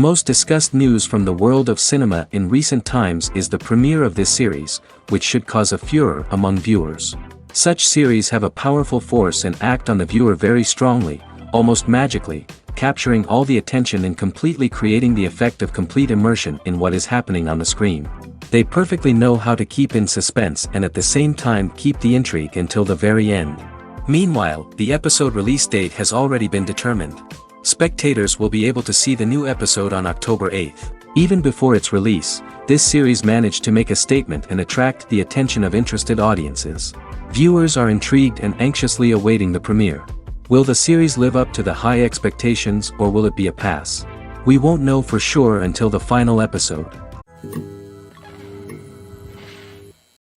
most discussed news from the world of cinema in recent times is the premiere of this series, which should cause a furor among viewers. Such series have a powerful force and act on the viewer very strongly, almost magically, capturing all the attention and completely creating the effect of complete immersion in what is happening on the screen. They perfectly know how to keep in suspense and at the same time keep the intrigue until the very end. Meanwhile, the episode release date has already been determined. Spectators will be able to see the new episode on October 8th. Even before its release, this series managed to make a statement and attract the attention of interested audiences. Viewers are intrigued and anxiously awaiting the premiere. Will the series live up to the high expectations or will it be a pass? We won't know for sure until the final episode.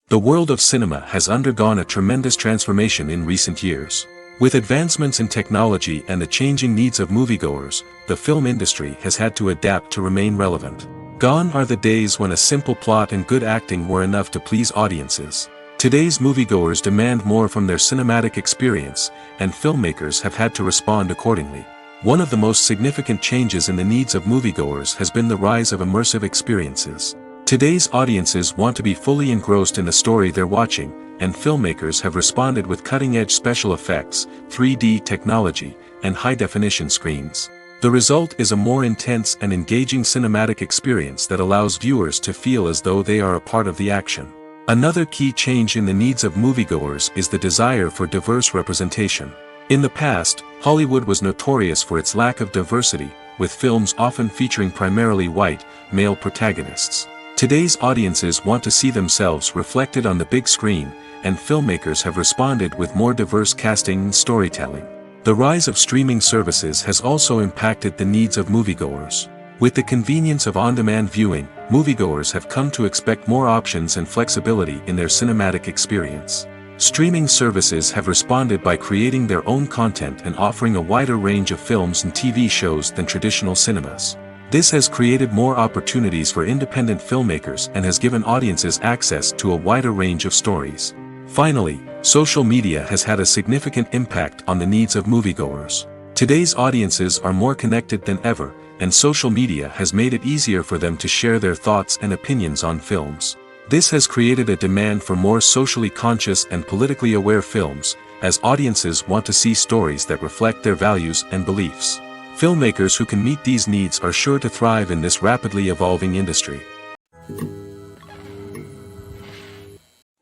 The world of cinema has undergone a tremendous transformation in recent years. With advancements in technology and the changing needs of moviegoers, the film industry has had to adapt to remain relevant. Gone are the days when a simple plot and good acting were enough to please audiences. Today's moviegoers demand more from their cinematic experience, and filmmakers have had to respond accordingly. One of the most significant changes in the needs of moviegoers has been the rise of immersive experiences. Today's audiences want to be fully engrossed in the story they're watching, and filmmakers have responded with cutting-edge special effects, 3D technology, and high-definition screens. The result is a more intense and engaging cinematic experience that allows viewers to feel as though they are a part of the action. Another key change in the needs of moviegoers is the desire for diverse representation. In the past, Hollywood was notorious for its lack of diversity, with films often featuring primarily white, male protagonists. Today's audiences want to see themselves reflected on the big screen, and filmmakers have responded with more diverse casting and storytelling. The rise of streaming services has also impacted the needs of moviegoers. With the convenience of on-demand viewing, moviegoers have come to expect more options and flexibility in their cinematic experience. Streaming services have responded by creating their own content and offering a wider range of films and TV shows than traditional cinemas. This has created more opportunities for independent filmmakers and has given audiences access to a wider range of stories. Finally, social media has had a significant impact on the needs of moviegoers. Today's audiences are more connected than ever, and social media has made it easier for them to share their thoughts and opinions on films. This has created a demand for more socially conscious and politically aware films, as audiences want to see stories that reflect their values and beliefs. Filmmakers who can meet these needs are sure to thrive in this rapidly evolving industry.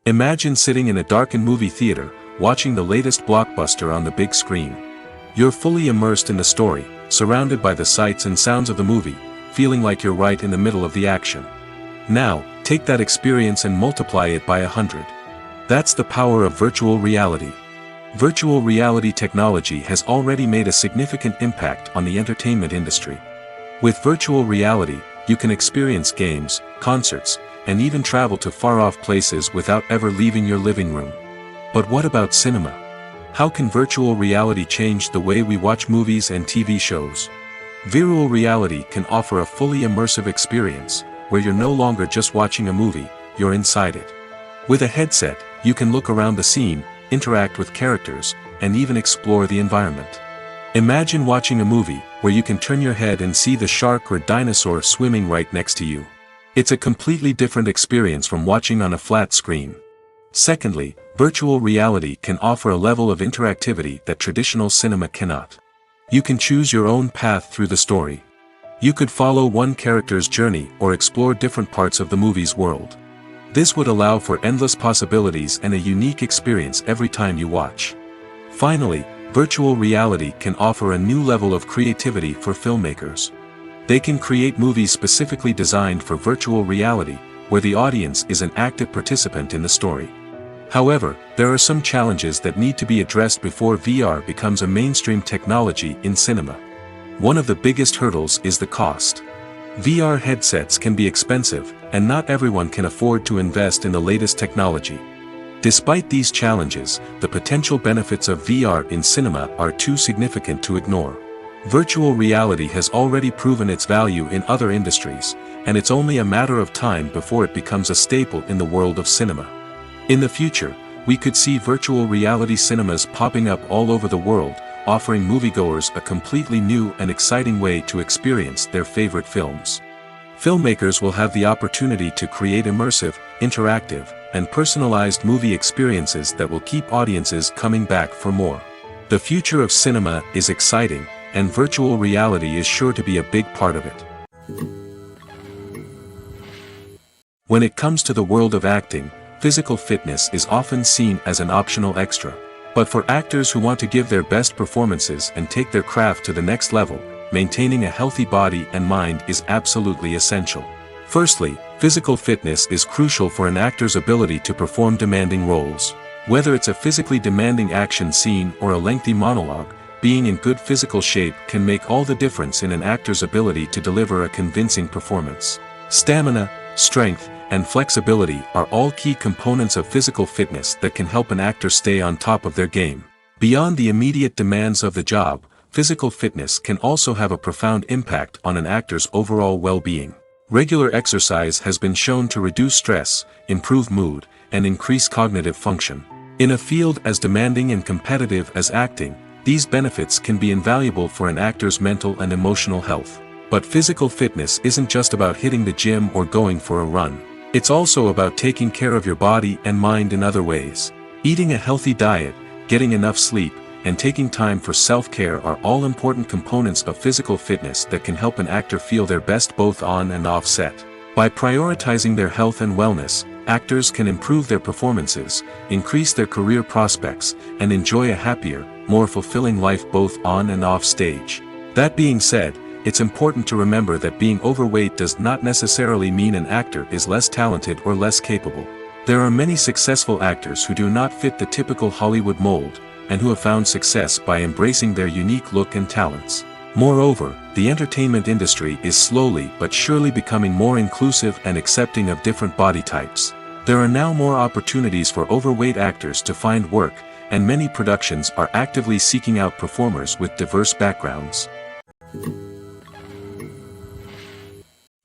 Imagine sitting in a darkened movie theater, watching the latest blockbuster on the big screen. You're fully immersed in the story, surrounded by the sights and sounds of the movie, feeling like you're right in the middle of the action. Now, take that experience and multiply it by 100. That's the power of virtual reality. Virtual reality technology has already made a significant impact on the entertainment industry. With virtual reality, you can experience games, concerts, and even travel to far-off places without ever leaving your living room. But what about cinema? How can virtual reality change the way we watch movies and TV shows? Virtual reality can offer a fully immersive experience, where you're no longer just watching a movie, you're inside it. With a headset, you can look around the scene, interact with characters, and even explore the environment. Imagine watching a movie where you can turn your head and see the shark or dinosaur swimming right next to you. It's a completely different experience from watching on a flat screen. Secondly, virtual reality can offer a level of interactivity that traditional cinema cannot. You can choose your own path through the story. You could follow one character's journey or explore different parts of the movie's world. This would allow for endless possibilities and a unique experience every time you watch. Finally, virtual reality can offer a new level of creativity for filmmakers. They can create movies specifically designed for virtual reality, where the audience is an active participant in the story. However, there are some challenges that need to be addressed before VR becomes a mainstream technology in cinema. One of the biggest hurdles is the cost. VR headsets can be expensive, and not everyone can afford to invest in the latest technology. Despite these challenges, the potential benefits of VR in cinema are too significant to ignore. Virtual reality has already proven its value in other industries, and it's only a matter of time before it becomes a staple in the world of cinema. In the future, we could see virtual reality cinemas popping up all over the world, offering moviegoers a completely new and exciting way to experience their favorite films. Filmmakers will have the opportunity to create immersive, interactive, and personalized movie experiences that will keep audiences coming back for more. The future of cinema is exciting, and virtual reality is sure to be a big part of it. When it comes to the world of acting, physical fitness is often seen as an optional extra. But for actors who want to give their best performances and take their craft to the next level, maintaining a healthy body and mind is absolutely essential. Firstly, physical fitness is crucial for an actor's ability to perform demanding roles. Whether it's a physically demanding action scene or a lengthy monologue, being in good physical shape can make all the difference in an actor's ability to deliver a convincing performance. Stamina, strength, and flexibility are all key components of physical fitness that can help an actor stay on top of their game. Beyond the immediate demands of the job, physical fitness can also have a profound impact on an actor's overall well-being. Regular exercise has been shown to reduce stress, improve mood, and increase cognitive function. In a field as demanding and competitive as acting, these benefits can be invaluable for an actor's mental and emotional health. But physical fitness isn't just about hitting the gym or going for a run. It's also about taking care of your body and mind in other ways. Eating a healthy diet, getting enough sleep, and taking time for self-care are all important components of physical fitness that can help an actor feel their best both on and off set. By prioritizing their health and wellness, actors can improve their performances, increase their career prospects, and enjoy a happier, more fulfilling life both on and off stage. That being said, it's important to remember that being overweight does not necessarily mean an actor is less talented or less capable. There are many successful actors who do not fit the typical Hollywood mold, and who have found success by embracing their unique look and talents. Moreover, the entertainment industry is slowly but surely becoming more inclusive and accepting of different body types. There are now more opportunities for overweight actors to find work, and many productions are actively seeking out performers with diverse backgrounds.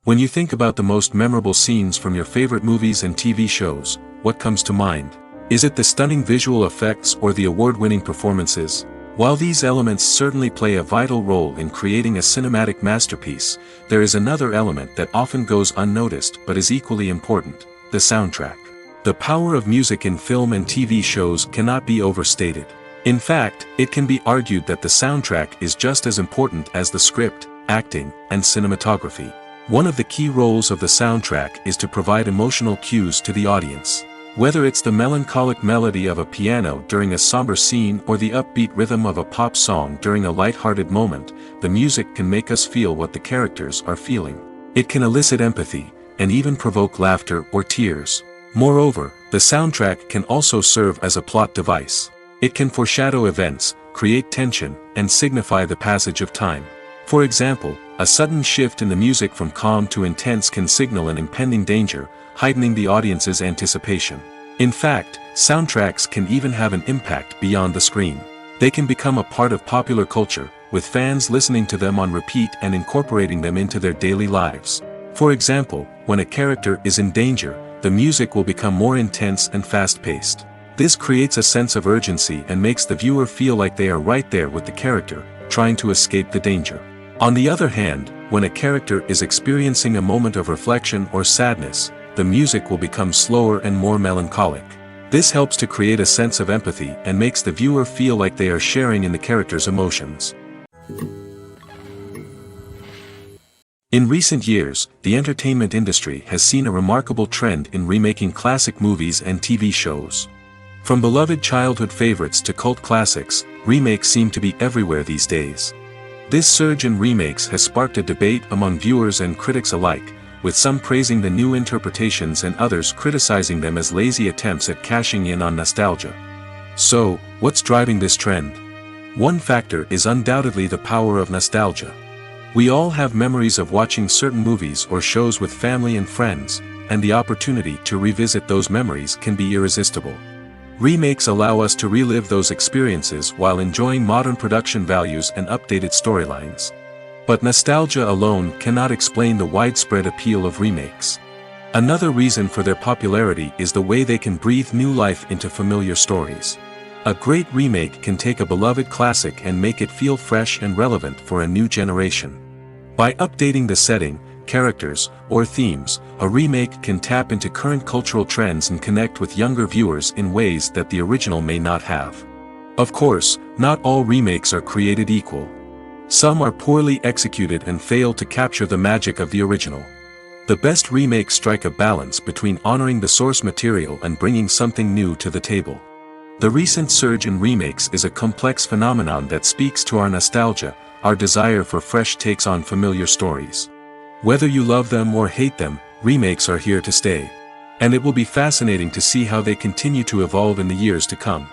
When you think about the most memorable scenes from your favorite movies and TV shows, what comes to mind? Is it the stunning visual effects or the award-winning performances? While these elements certainly play a vital role in creating a cinematic masterpiece, there is another element that often goes unnoticed but is equally important: the soundtrack. The power of music in film and TV shows cannot be overstated. In fact, it can be argued that the soundtrack is just as important as the script, acting, and cinematography. One of the key roles of the soundtrack is to provide emotional cues to the audience. Whether it's the melancholic melody of a piano during a somber scene or the upbeat rhythm of a pop song during a light-hearted moment, the music can make us feel what the characters are feeling. It can elicit empathy, and even provoke laughter or tears. Moreover, the soundtrack can also serve as a plot device. It can foreshadow events, create tension, and signify the passage of time. For example, a sudden shift in the music from calm to intense can signal an impending danger, heightening the audience's anticipation. In fact, soundtracks can even have an impact beyond the screen. They can become a part of popular culture, with fans listening to them on repeat and incorporating them into their daily lives. For example, when a character is in danger, the music will become more intense and fast-paced. This creates a sense of urgency and makes the viewer feel like they are right there with the character, trying to escape the danger. On the other hand, when a character is experiencing a moment of reflection or sadness, the music will become slower and more melancholic. This helps to create a sense of empathy and makes the viewer feel like they are sharing in the character's emotions. In recent years, the entertainment industry has seen a remarkable trend in remaking classic movies and TV shows. From beloved childhood favorites to cult classics, remakes seem to be everywhere these days. This surge in remakes has sparked a debate among viewers and critics alike, with some praising the new interpretations and others criticizing them as lazy attempts at cashing in on nostalgia. So, what's driving this trend? One factor is undoubtedly the power of nostalgia. We all have memories of watching certain movies or shows with family and friends, and the opportunity to revisit those memories can be irresistible. Remakes allow us to relive those experiences while enjoying modern production values and updated storylines. But nostalgia alone cannot explain the widespread appeal of remakes. Another reason for their popularity is the way they can breathe new life into familiar stories. A great remake can take a beloved classic and make it feel fresh and relevant for a new generation. By updating the setting, characters, or themes, a remake can tap into current cultural trends and connect with younger viewers in ways that the original may not have. Of course, not all remakes are created equal. Some are poorly executed and fail to capture the magic of the original. The best remakes strike a balance between honoring the source material and bringing something new to the table. The recent surge in remakes is a complex phenomenon that speaks to our nostalgia, our desire for fresh takes on familiar stories. Whether you love them or hate them, remakes are here to stay. And it will be fascinating to see how they continue to evolve in the years to come.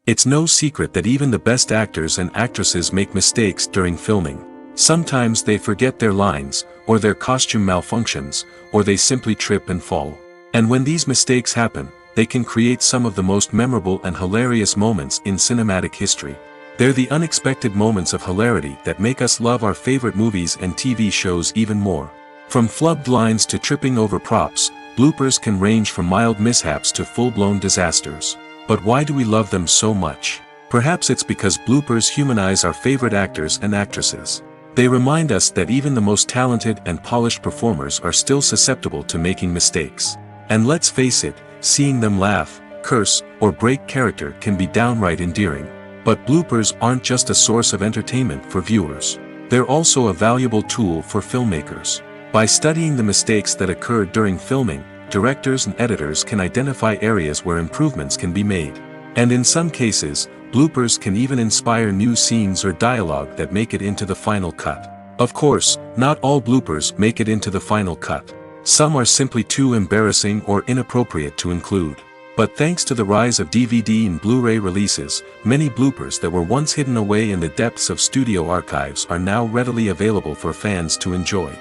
It's no secret that even the best actors and actresses make mistakes during filming. Sometimes they forget their lines, or their costume malfunctions, or they simply trip and fall. And when these mistakes happen, they can create some of the most memorable and hilarious moments in cinematic history. They're the unexpected moments of hilarity that make us love our favorite movies and TV shows even more. From flubbed lines to tripping over props, bloopers can range from mild mishaps to full-blown disasters. But why do we love them so much? Perhaps it's because bloopers humanize our favorite actors and actresses. They remind us that even the most talented and polished performers are still susceptible to making mistakes. And let's face it, seeing them laugh, curse, or break character can be downright endearing. But bloopers aren't just a source of entertainment for viewers. They're also a valuable tool for filmmakers. By studying the mistakes that occurred during filming, directors and editors can identify areas where improvements can be made. And in some cases, bloopers can even inspire new scenes or dialogue that make it into the final cut. Of course, not all bloopers make it into the final cut. Some are simply too embarrassing or inappropriate to include. But thanks to the rise of DVD and Blu-ray releases, many bloopers that were once hidden away in the depths of studio archives are now readily available for fans to enjoy.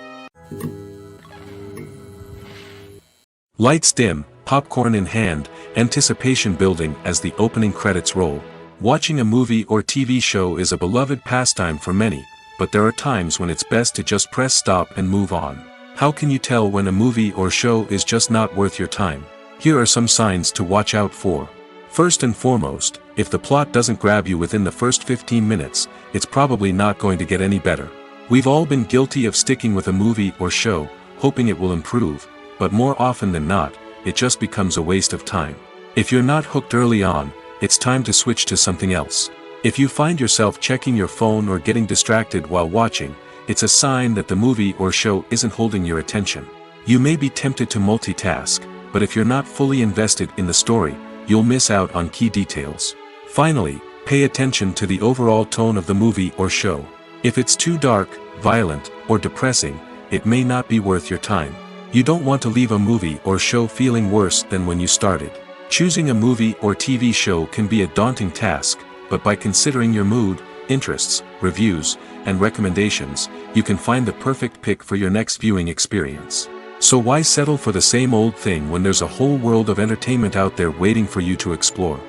Lights dim, popcorn in hand, anticipation building as the opening credits roll. Watching a movie or TV show is a beloved pastime for many, but there are times when it's best to just press stop and move on. How can you tell when a movie or show is just not worth your time? Here are some signs to watch out for. First and foremost, if the plot doesn't grab you within the first 15 minutes, it's probably not going to get any better. We've all been guilty of sticking with a movie or show, hoping it will improve, but more often than not, it just becomes a waste of time. If you're not hooked early on, it's time to switch to something else. If you find yourself checking your phone or getting distracted while watching, it's a sign that the movie or show isn't holding your attention. You may be tempted to multitask, but if you're not fully invested in the story, you'll miss out on key details. Finally, pay attention to the overall tone of the movie or show. If it's too dark, violent, or depressing, it may not be worth your time. You don't want to leave a movie or show feeling worse than when you started. Choosing a movie or TV show can be a daunting task, but by considering your mood, interests, reviews, and recommendations, you can find the perfect pick for your next viewing experience. So why settle for the same old thing when there's a whole world of entertainment out there waiting for you to explore?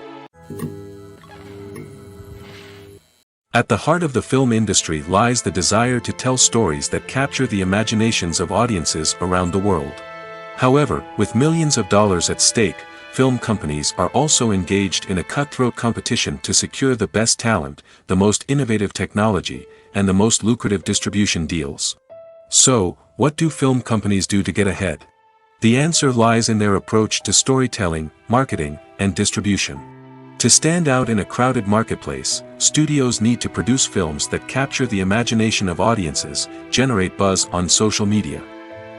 At the heart of the film industry lies the desire to tell stories that capture the imaginations of audiences around the world. However, with millions of dollars at stake, film companies are also engaged in a cutthroat competition to secure the best talent, the most innovative technology, and the most lucrative distribution deals. So, what do film companies do to get ahead? The answer lies in their approach to storytelling, marketing, and distribution. To stand out in a crowded marketplace, studios need to produce films that capture the imagination of audiences, generate buzz on social media.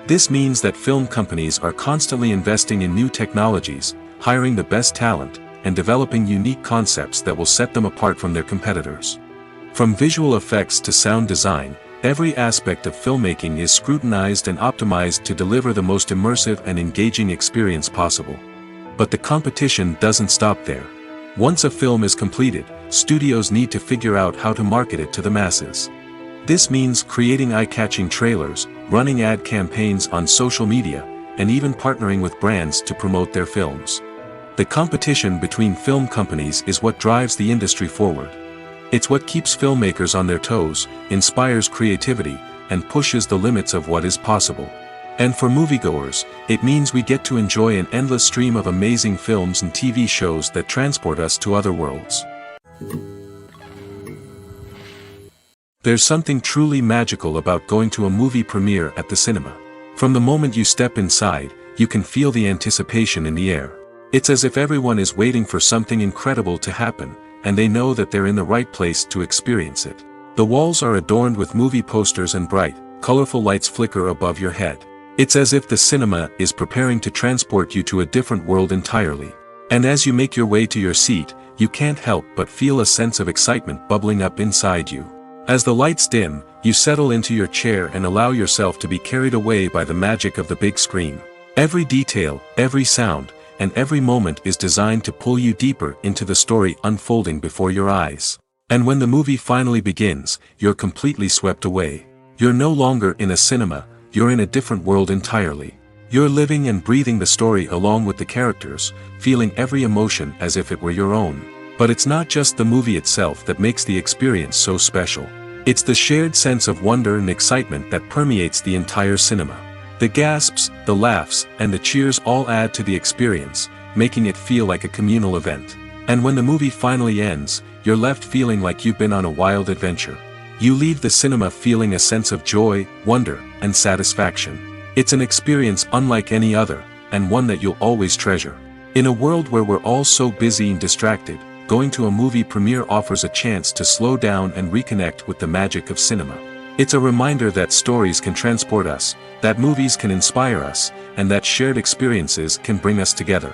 This means that film companies are constantly investing in new technologies, hiring the best talent, and developing unique concepts that will set them apart from their competitors. From visual effects to sound design, every aspect of filmmaking is scrutinized and optimized to deliver the most immersive and engaging experience possible. But the competition doesn't stop there. Once a film is completed, studios need to figure out how to market it to the masses. This means creating eye-catching trailers, running ad campaigns on social media, and even partnering with brands to promote their films. The competition between film companies is what drives the industry forward. It's what keeps filmmakers on their toes, inspires creativity, and pushes the limits of what is possible. And for moviegoers, it means we get to enjoy an endless stream of amazing films and TV shows that transport us to other worlds. There's something truly magical about going to a movie premiere at the cinema. From the moment you step inside, you can feel the anticipation in the air. It's as if everyone is waiting for something incredible to happen, and they know that they're in the right place to experience it. The walls are adorned with movie posters and bright, colorful lights flicker above your head. It's as if the cinema is preparing to transport you to a different world entirely. And as you make your way to your seat, you can't help but feel a sense of excitement bubbling up inside you. As the lights dim, you settle into your chair and allow yourself to be carried away by the magic of the big screen. Every detail, every sound, and every moment is designed to pull you deeper into the story unfolding before your eyes. And when the movie finally begins, you're completely swept away. You're no longer in a cinema, you're in a different world entirely. You're living and breathing the story along with the characters, feeling every emotion as if it were your own. But it's not just the movie itself that makes the experience so special. It's the shared sense of wonder and excitement that permeates the entire cinema. The gasps, the laughs, and the cheers all add to the experience, making it feel like a communal event. And when the movie finally ends, you're left feeling like you've been on a wild adventure. You leave the cinema feeling a sense of joy, wonder, and satisfaction. It's an experience unlike any other, and one that you'll always treasure. In a world where we're all so busy and distracted, going to a movie premiere offers a chance to slow down and reconnect with the magic of cinema. It's a reminder that stories can transport us, that movies can inspire us, and that shared experiences can bring us together.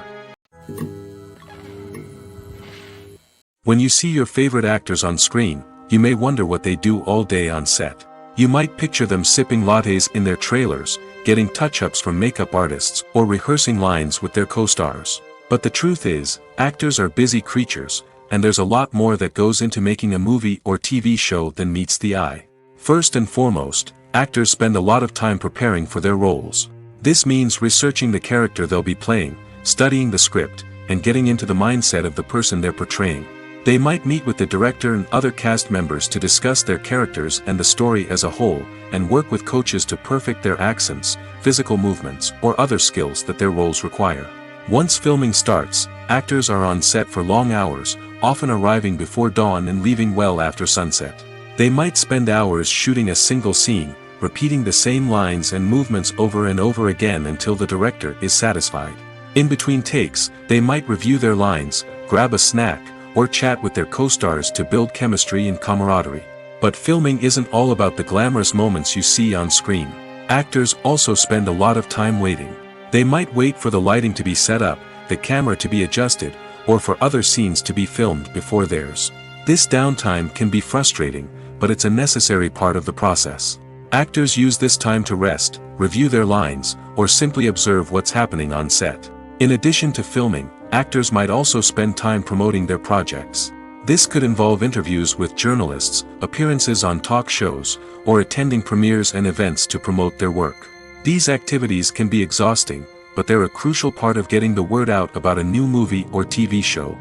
When you see your favorite actors on screen, you may wonder what they do all day on set. You might picture them sipping lattes in their trailers, getting touch-ups from makeup artists, or rehearsing lines with their co-stars. But the truth is, actors are busy creatures, and there's a lot more that goes into making a movie or TV show than meets the eye. First and foremost, actors spend a lot of time preparing for their roles. This means researching the character they'll be playing, studying the script, and getting into the mindset of the person they're portraying. They might meet with the director and other cast members to discuss their characters and the story as a whole, and work with coaches to perfect their accents, physical movements, or other skills that their roles require. Once filming starts, actors are on set for long hours, often arriving before dawn and leaving well after sunset. They might spend hours shooting a single scene, repeating the same lines and movements over and over again until the director is satisfied. In between takes, they might review their lines, grab a snack, or chat with their co-stars to build chemistry and camaraderie. But filming isn't all about the glamorous moments you see on screen. Actors also spend a lot of time waiting. They might wait for the lighting to be set up, the camera to be adjusted, or for other scenes to be filmed before theirs. This downtime can be frustrating, but it's a necessary part of the process. Actors use this time to rest, review their lines, or simply observe what's happening on set. In addition to filming, actors might also spend time promoting their projects. This could involve interviews with journalists, appearances on talk shows, or attending premieres and events to promote their work. These activities can be exhausting, but they're a crucial part of getting the word out about a new movie or TV show.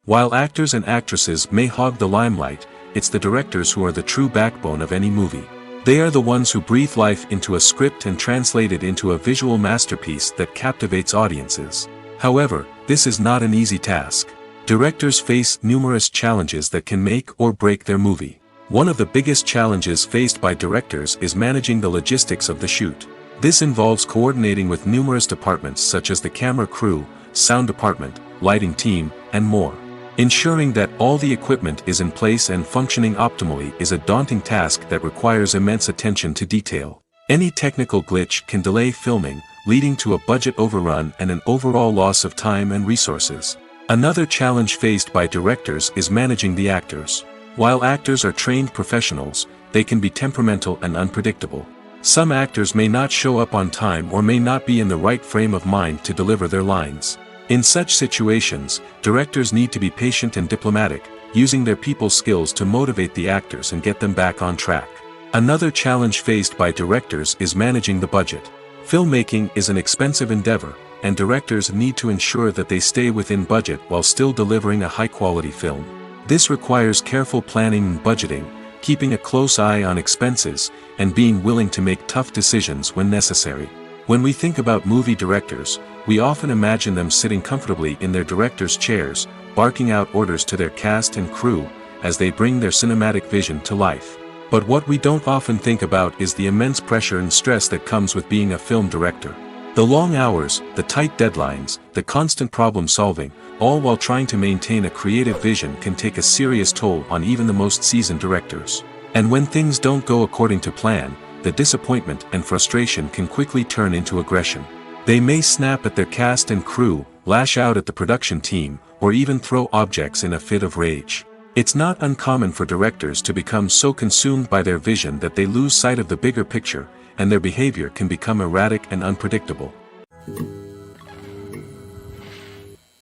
While actors and actresses may hog the limelight, it's the directors who are the true backbone of any movie. They are the ones who breathe life into a script and translate it into a visual masterpiece that captivates audiences. However, this is not an easy task. Directors face numerous challenges that can make or break their movie. One of the biggest challenges faced by directors is managing the logistics of the shoot. This involves coordinating with numerous departments such as the camera crew, sound department, lighting team, and more. Ensuring that all the equipment is in place and functioning optimally is a daunting task that requires immense attention to detail. Any technical glitch can delay filming, leading to a budget overrun and an overall loss of time and resources. Another challenge faced by directors is managing the actors. While actors are trained professionals, they can be temperamental and unpredictable. Some actors may not show up on time or may not be in the right frame of mind to deliver their lines. In such situations, directors need to be patient and diplomatic, using their people skills to motivate the actors and get them back on track. Another challenge faced by directors is managing the budget. Filmmaking is an expensive endeavor, and directors need to ensure that they stay within budget while still delivering a high-quality film. This requires careful planning and budgeting, keeping a close eye on expenses, and being willing to make tough decisions when necessary. When we think about movie directors, we often imagine them sitting comfortably in their director's chairs, barking out orders to their cast and crew, as they bring their cinematic vision to life. But what we don't often think about is the immense pressure and stress that comes with being a film director. The long hours, the tight deadlines, the constant problem solving, all while trying to maintain a creative vision can take a serious toll on even the most seasoned directors. And when things don't go according to plan, the disappointment and frustration can quickly turn into aggression. They may snap at their cast and crew, lash out at the production team, or even throw objects in a fit of rage. It's not uncommon for directors to become so consumed by their vision that they lose sight of the bigger picture, and their behavior can become erratic and unpredictable.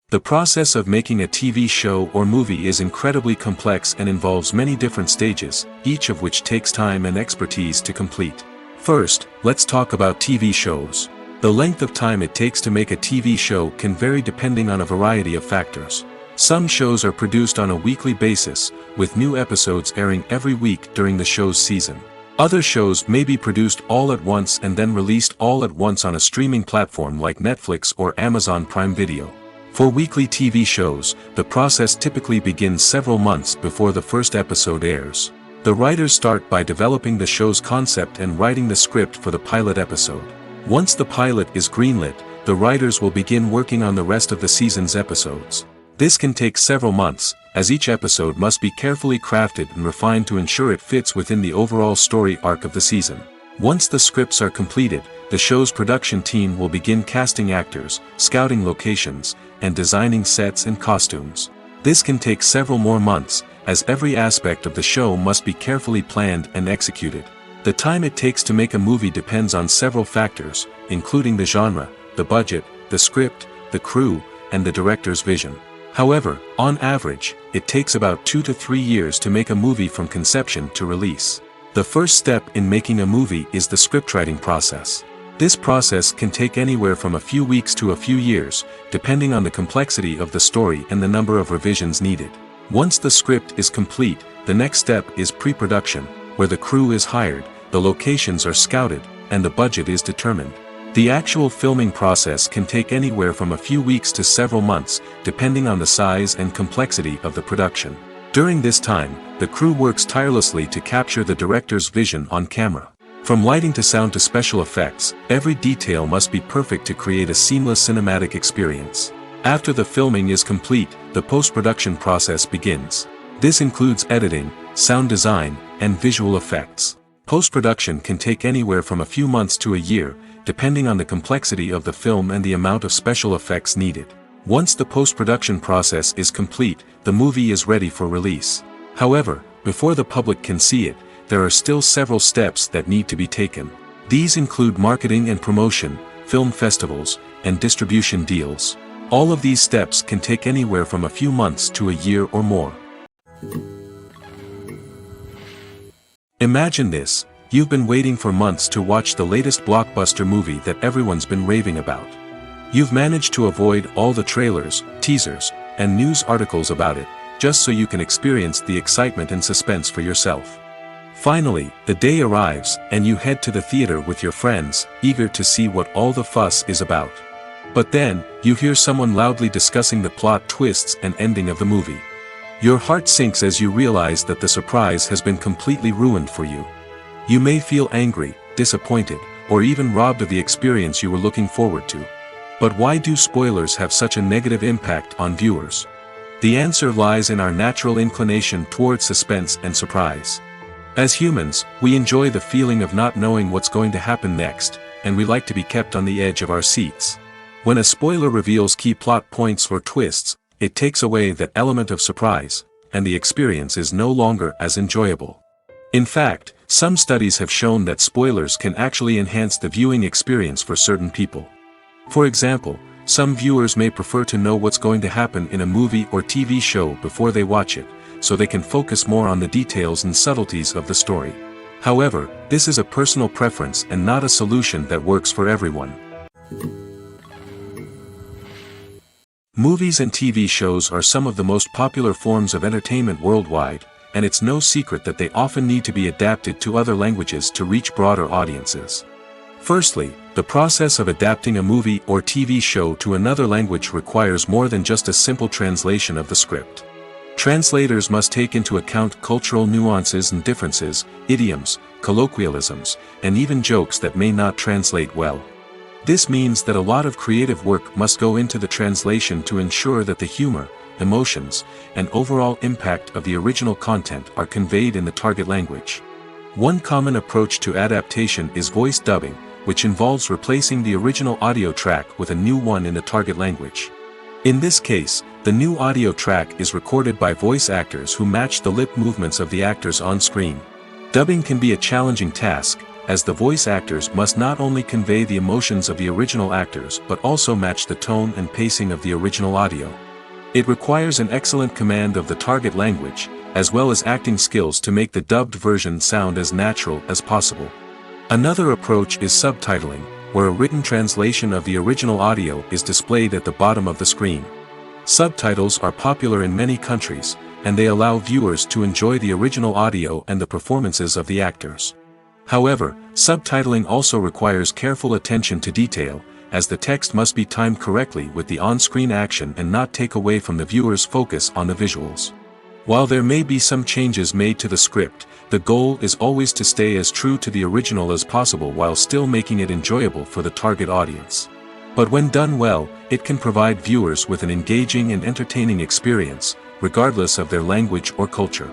The process of making a TV show or movie is incredibly complex and involves many different stages, each of which takes time and expertise to complete. First, let's talk about TV shows. The length of time it takes to make a TV show can vary depending on a variety of factors. Some shows are produced on a weekly basis, with new episodes airing every week during the show's season. Other shows may be produced all at once and then released all at once on a streaming platform like Netflix or Amazon Prime Video. For weekly TV shows, the process typically begins several months before the first episode airs. The writers start by developing the show's concept and writing the script for the pilot episode. Once the pilot is greenlit, the writers will begin working on the rest of the season's episodes. This can take several months, as each episode must be carefully crafted and refined to ensure it fits within the overall story arc of the season. Once the scripts are completed, the show's production team will begin casting actors, scouting locations, and designing sets and costumes. This can take several more months, as every aspect of the show must be carefully planned and executed. The time it takes to make a movie depends on several factors, including the genre, the budget, the script, the crew, and the director's vision. However, on average, it takes about 2 to 3 years to make a movie from conception to release. The first step in making a movie is the scriptwriting process. This process can take anywhere from a few weeks to a few years, depending on the complexity of the story and the number of revisions needed. Once the script is complete, the next step is pre-production, where the crew is hired, the locations are scouted, and the budget is determined. The actual filming process can take anywhere from a few weeks to several months, depending on the size and complexity of the production. During this time, the crew works tirelessly to capture the director's vision on camera. From lighting to sound to special effects, every detail must be perfect to create a seamless cinematic experience. After the filming is complete, the post-production process begins. This includes editing, sound design, and visual effects. Post-production can take anywhere from a few months to a year, depending on the complexity of the film and the amount of special effects needed. Once the post-production process is complete, the movie is ready for release. However, before the public can see it, there are still several steps that need to be taken. These include marketing and promotion, film festivals, and distribution deals. All of these steps can take anywhere from a few months to a year or more. Imagine this: you've been waiting for months to watch the latest blockbuster movie that everyone's been raving about. You've managed to avoid all the trailers, teasers, and news articles about it, just so you can experience the excitement and suspense for yourself. Finally, the day arrives, and you head to the theater with your friends, eager to see what all the fuss is about. But then, you hear someone loudly discussing the plot twists and ending of the movie. Your heart sinks as you realize that the surprise has been completely ruined for you. You may feel angry, disappointed, or even robbed of the experience you were looking forward to. But why do spoilers have such a negative impact on viewers? The answer lies in our natural inclination toward suspense and surprise. As humans, we enjoy the feeling of not knowing what's going to happen next, and we like to be kept on the edge of our seats. When a spoiler reveals key plot points or twists, it takes away that element of surprise, and the experience is no longer as enjoyable. In fact, some studies have shown that spoilers can actually enhance the viewing experience for certain people. For example, some viewers may prefer to know what's going to happen in a movie or TV show before they watch it, so they can focus more on the details and subtleties of the story. However, this is a personal preference and not a solution that works for everyone. Movies and TV shows are some of the most popular forms of entertainment worldwide, and it's no secret that they often need to be adapted to other languages to reach broader audiences. Firstly, the process of adapting a movie or TV show to another language requires more than just a simple translation of the script. Translators must take into account cultural nuances and differences, idioms, colloquialisms, and even jokes that may not translate well. This means that a lot of creative work must go into the translation to ensure that the humor, emotions, and overall impact of the original content are conveyed in the target language. One common approach to adaptation is voice dubbing, which involves replacing the original audio track with a new one in the target language. In this case, the new audio track is recorded by voice actors who match the lip movements of the actors on screen. Dubbing can be a challenging task, as the voice actors must not only convey the emotions of the original actors but also match the tone and pacing of the original audio. It requires an excellent command of the target language, as well as acting skills to make the dubbed version sound as natural as possible. Another approach is subtitling, where a written translation of the original audio is displayed at the bottom of the screen. Subtitles are popular in many countries, and they allow viewers to enjoy the original audio and the performances of the actors. However, subtitling also requires careful attention to detail, as the text must be timed correctly with the on-screen action and not take away from the viewer's focus on the visuals. While there may be some changes made to the script, the goal is always to stay as true to the original as possible while still making it enjoyable for the target audience. But when done well, it can provide viewers with an engaging and entertaining experience, regardless of their language or culture.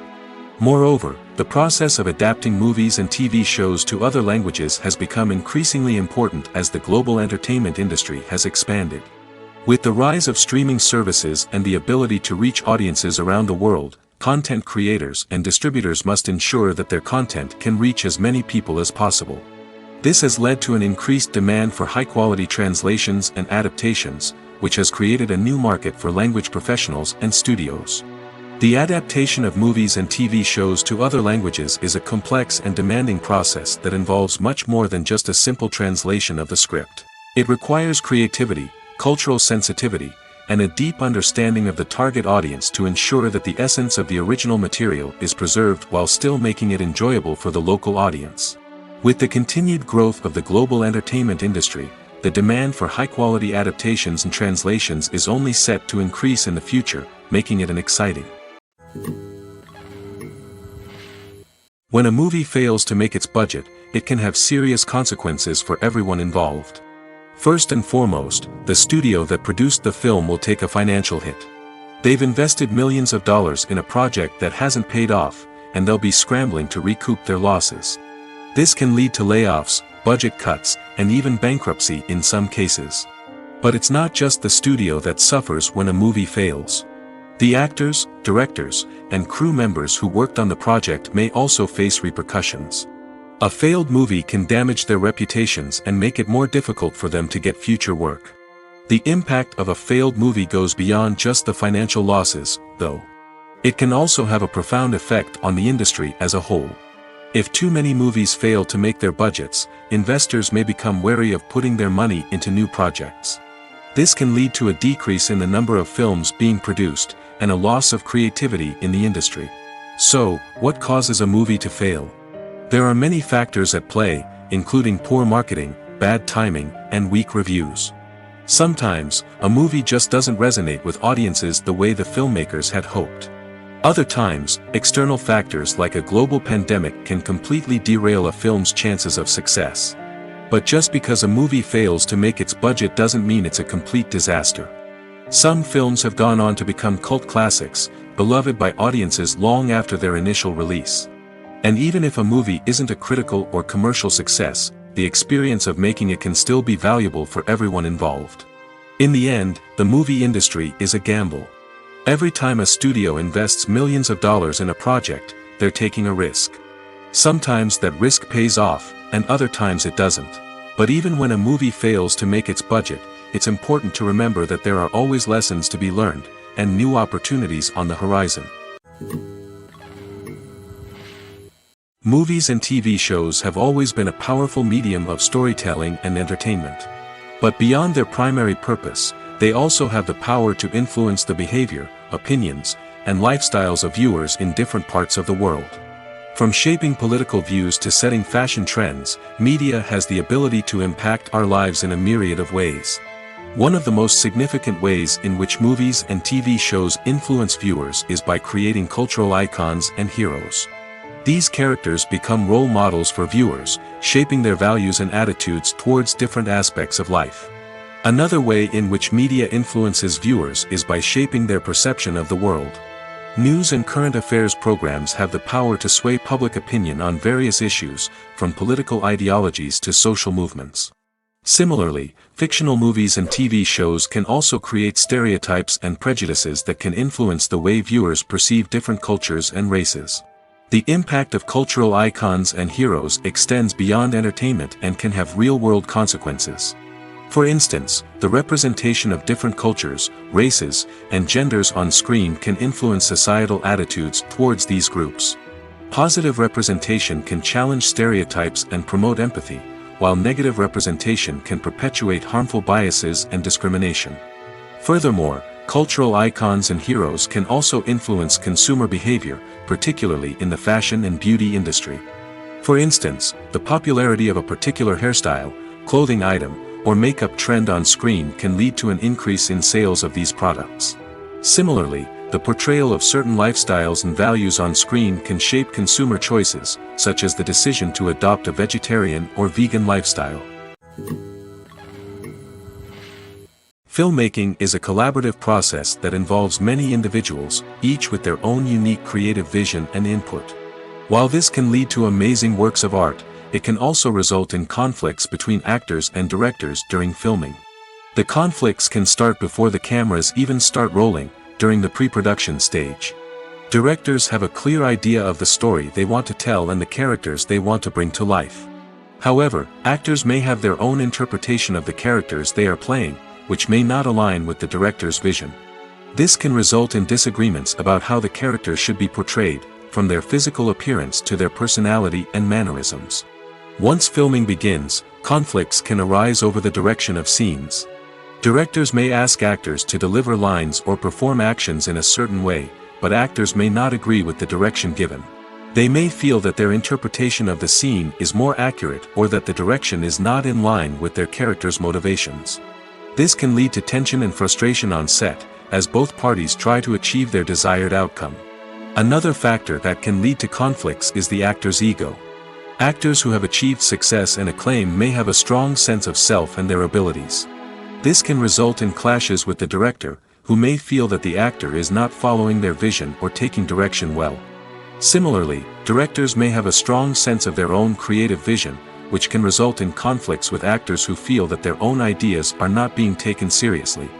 Moreover, the process of adapting movies and TV shows to other languages has become increasingly important as the global entertainment industry has expanded. With the rise of streaming services and the ability to reach audiences around the world, content creators and distributors must ensure that their content can reach as many people as possible. This has led to an increased demand for high-quality translations and adaptations, which has created a new market for language professionals and studios. The adaptation of movies and TV shows to other languages is a complex and demanding process that involves much more than just a simple translation of the script. It requires creativity, cultural sensitivity, and a deep understanding of the target audience to ensure that the essence of the original material is preserved while still making it enjoyable for the local audience. With the continued growth of the global entertainment industry, the demand for high-quality adaptations and translations is only set to increase in the future, making it exciting. When a movie fails to make its budget, it can have serious consequences for everyone involved. First and foremost, the studio that produced the film will take a financial hit. They've invested millions of dollars in a project that hasn't paid off, and they'll be scrambling to recoup their losses. This can lead to layoffs, budget cuts, and even bankruptcy in some cases. But it's not just the studio that suffers when a movie fails. The actors, directors, and crew members who worked on the project may also face repercussions. A failed movie can damage their reputations and make it more difficult for them to get future work. The impact of a failed movie goes beyond just the financial losses, though. It can also have a profound effect on the industry as a whole. If too many movies fail to make their budgets, investors may become wary of putting their money into new projects. This can lead to a decrease in the number of films being produced, and a loss of creativity in the industry. So, what causes a movie to fail? There are many factors at play, including poor marketing, bad timing, and weak reviews. Sometimes, a movie just doesn't resonate with audiences the way the filmmakers had hoped. Other times, external factors like a global pandemic can completely derail a film's chances of success. But just because a movie fails to make its budget doesn't mean it's a complete disaster. Some films have gone on to become cult classics, beloved by audiences long after their initial release. And even if a movie isn't a critical or commercial success, the experience of making it can still be valuable for everyone involved. In the end, the movie industry is a gamble. Every time a studio invests millions of dollars in a project, they're taking a risk. Sometimes that risk pays off, and other times it doesn't. But even when a movie fails to make its budget, it's important to remember that there are always lessons to be learned, and new opportunities on the horizon. Movies and TV shows have always been a powerful medium of storytelling and entertainment. But beyond their primary purpose, they also have the power to influence the behavior, opinions, and lifestyles of viewers in different parts of the world. From shaping political views to setting fashion trends, media has the ability to impact our lives in a myriad of ways. One of the most significant ways in which movies and TV shows influence viewers is by creating cultural icons and heroes. These characters become role models for viewers, shaping their values and attitudes towards different aspects of life. Another way in which media influences viewers is by shaping their perception of the world. News and current affairs programs have the power to sway public opinion on various issues, from political ideologies to social movements. Similarly, fictional movies and TV shows can also create stereotypes and prejudices that can influence the way viewers perceive different cultures and races. The impact of cultural icons and heroes extends beyond entertainment and can have real-world consequences. For instance, the representation of different cultures, races, and genders on screen can influence societal attitudes towards these groups. Positive representation can challenge stereotypes and promote empathy, while negative representation can perpetuate harmful biases and discrimination. Furthermore, cultural icons and heroes can also influence consumer behavior, particularly in the fashion and beauty industry. For instance, the popularity of a particular hairstyle, clothing item, or makeup trend on screen can lead to an increase in sales of these products. Similarly, the portrayal of certain lifestyles and values on screen can shape consumer choices, such as the decision to adopt a vegetarian or vegan lifestyle. Filmmaking is a collaborative process that involves many individuals, each with their own unique creative vision and input. While this can lead to amazing works of art, it can also result in conflicts between actors and directors during filming. The conflicts can start before the cameras even start rolling, during the pre-production stage. Directors have a clear idea of the story they want to tell and the characters they want to bring to life. However, actors may have their own interpretation of the characters they are playing, which may not align with the director's vision. This can result in disagreements about how the characters should be portrayed, from their physical appearance to their personality and mannerisms. Once filming begins, conflicts can arise over the direction of scenes. Directors may ask actors to deliver lines or perform actions in a certain way, but actors may not agree with the direction given. They may feel that their interpretation of the scene is more accurate or that the direction is not in line with their character's motivations. This can lead to tension and frustration on set, as both parties try to achieve their desired outcome. Another factor that can lead to conflicts is the actor's ego. Actors who have achieved success and acclaim may have a strong sense of self and their abilities. This can result in clashes with the director, who may feel that the actor is not following their vision or taking direction well. Similarly, directors may have a strong sense of their own creative vision, which can result in conflicts with actors who feel that their own ideas are not being taken seriously.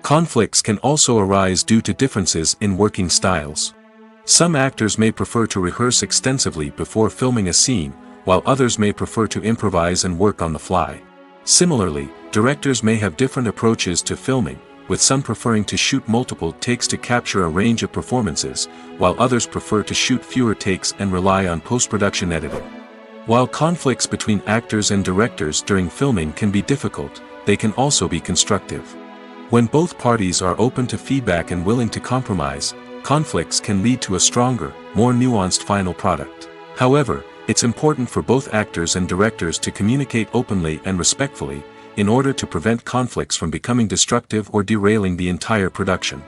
Conflicts can also arise due to differences in working styles. Some actors may prefer to rehearse extensively before filming a scene, while others may prefer to improvise and work on the fly. Similarly, directors may have different approaches to filming, with some preferring to shoot multiple takes to capture a range of performances, while others prefer to shoot fewer takes and rely on post-production editing. While conflicts between actors and directors during filming can be difficult, they can also be constructive. When both parties are open to feedback and willing to compromise, conflicts can lead to a stronger, more nuanced final product. However, it's important for both actors and directors to communicate openly and respectfully, in order to prevent conflicts from becoming destructive or derailing the entire production.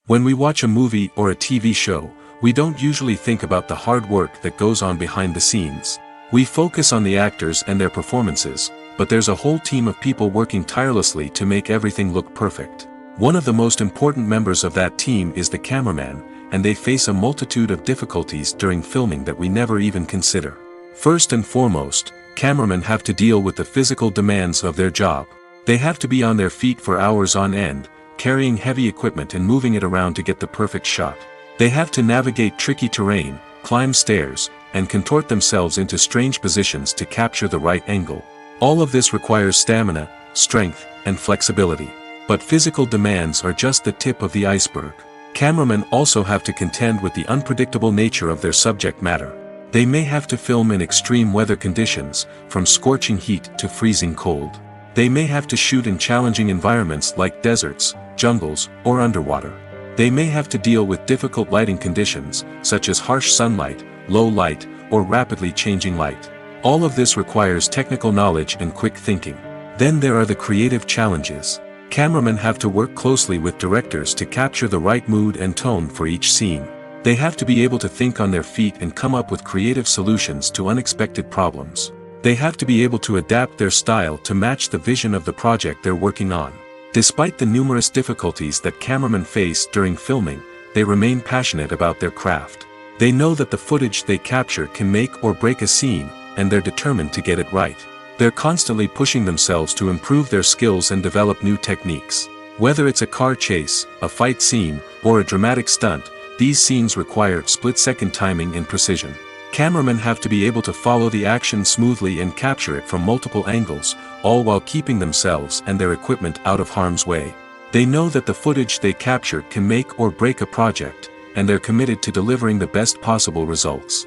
When we watch a movie or a TV show, we don't usually think about the hard work that goes on behind the scenes. We focus on the actors and their performances, but there's a whole team of people working tirelessly to make everything look perfect. One of the most important members of that team is the cameraman, and they face a multitude of difficulties during filming that we never even consider. First and foremost, cameramen have to deal with the physical demands of their job. They have to be on their feet for hours on end, carrying heavy equipment and moving it around to get the perfect shot. They have to navigate tricky terrain, climb stairs, and contort themselves into strange positions to capture the right angle. All of this requires stamina, strength, and flexibility. But physical demands are just the tip of the iceberg. Cameramen also have to contend with the unpredictable nature of their subject matter. They may have to film in extreme weather conditions, from scorching heat to freezing cold. They may have to shoot in challenging environments like deserts, jungles, or underwater. They may have to deal with difficult lighting conditions, such as harsh sunlight, low light, or rapidly changing light. All of this requires technical knowledge and quick thinking. Then there are the creative challenges. Cameramen have to work closely with directors to capture the right mood and tone for each scene. They have to be able to think on their feet and come up with creative solutions to unexpected problems. They have to be able to adapt their style to match the vision of the project they're working on. Despite the numerous difficulties that cameramen face during filming, they remain passionate about their craft. They know that the footage they capture can make or break a scene, and they're determined to get it right. They're constantly pushing themselves to improve their skills and develop new techniques. Whether it's a car chase, a fight scene, or a dramatic stunt, these scenes require split-second timing and precision. Cameramen have to be able to follow the action smoothly and capture it from multiple angles, all while keeping themselves and their equipment out of harm's way. They know that the footage they capture can make or break a project, and they're committed to delivering the best possible results.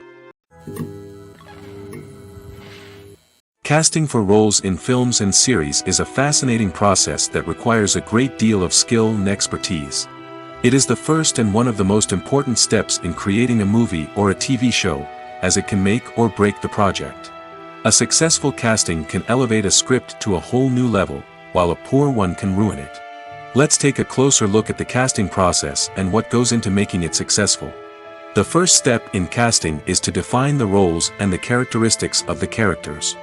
Casting for roles in films and series is a fascinating process that requires a great deal of skill and expertise. It is the first and one of the most important steps in creating a movie or a TV show, as it can make or break the project. A successful casting can elevate a script to a whole new level, while a poor one can ruin it. Let's take a closer look at the casting process and what goes into making it successful. The first step in casting is to define the roles and the characteristics of the characters.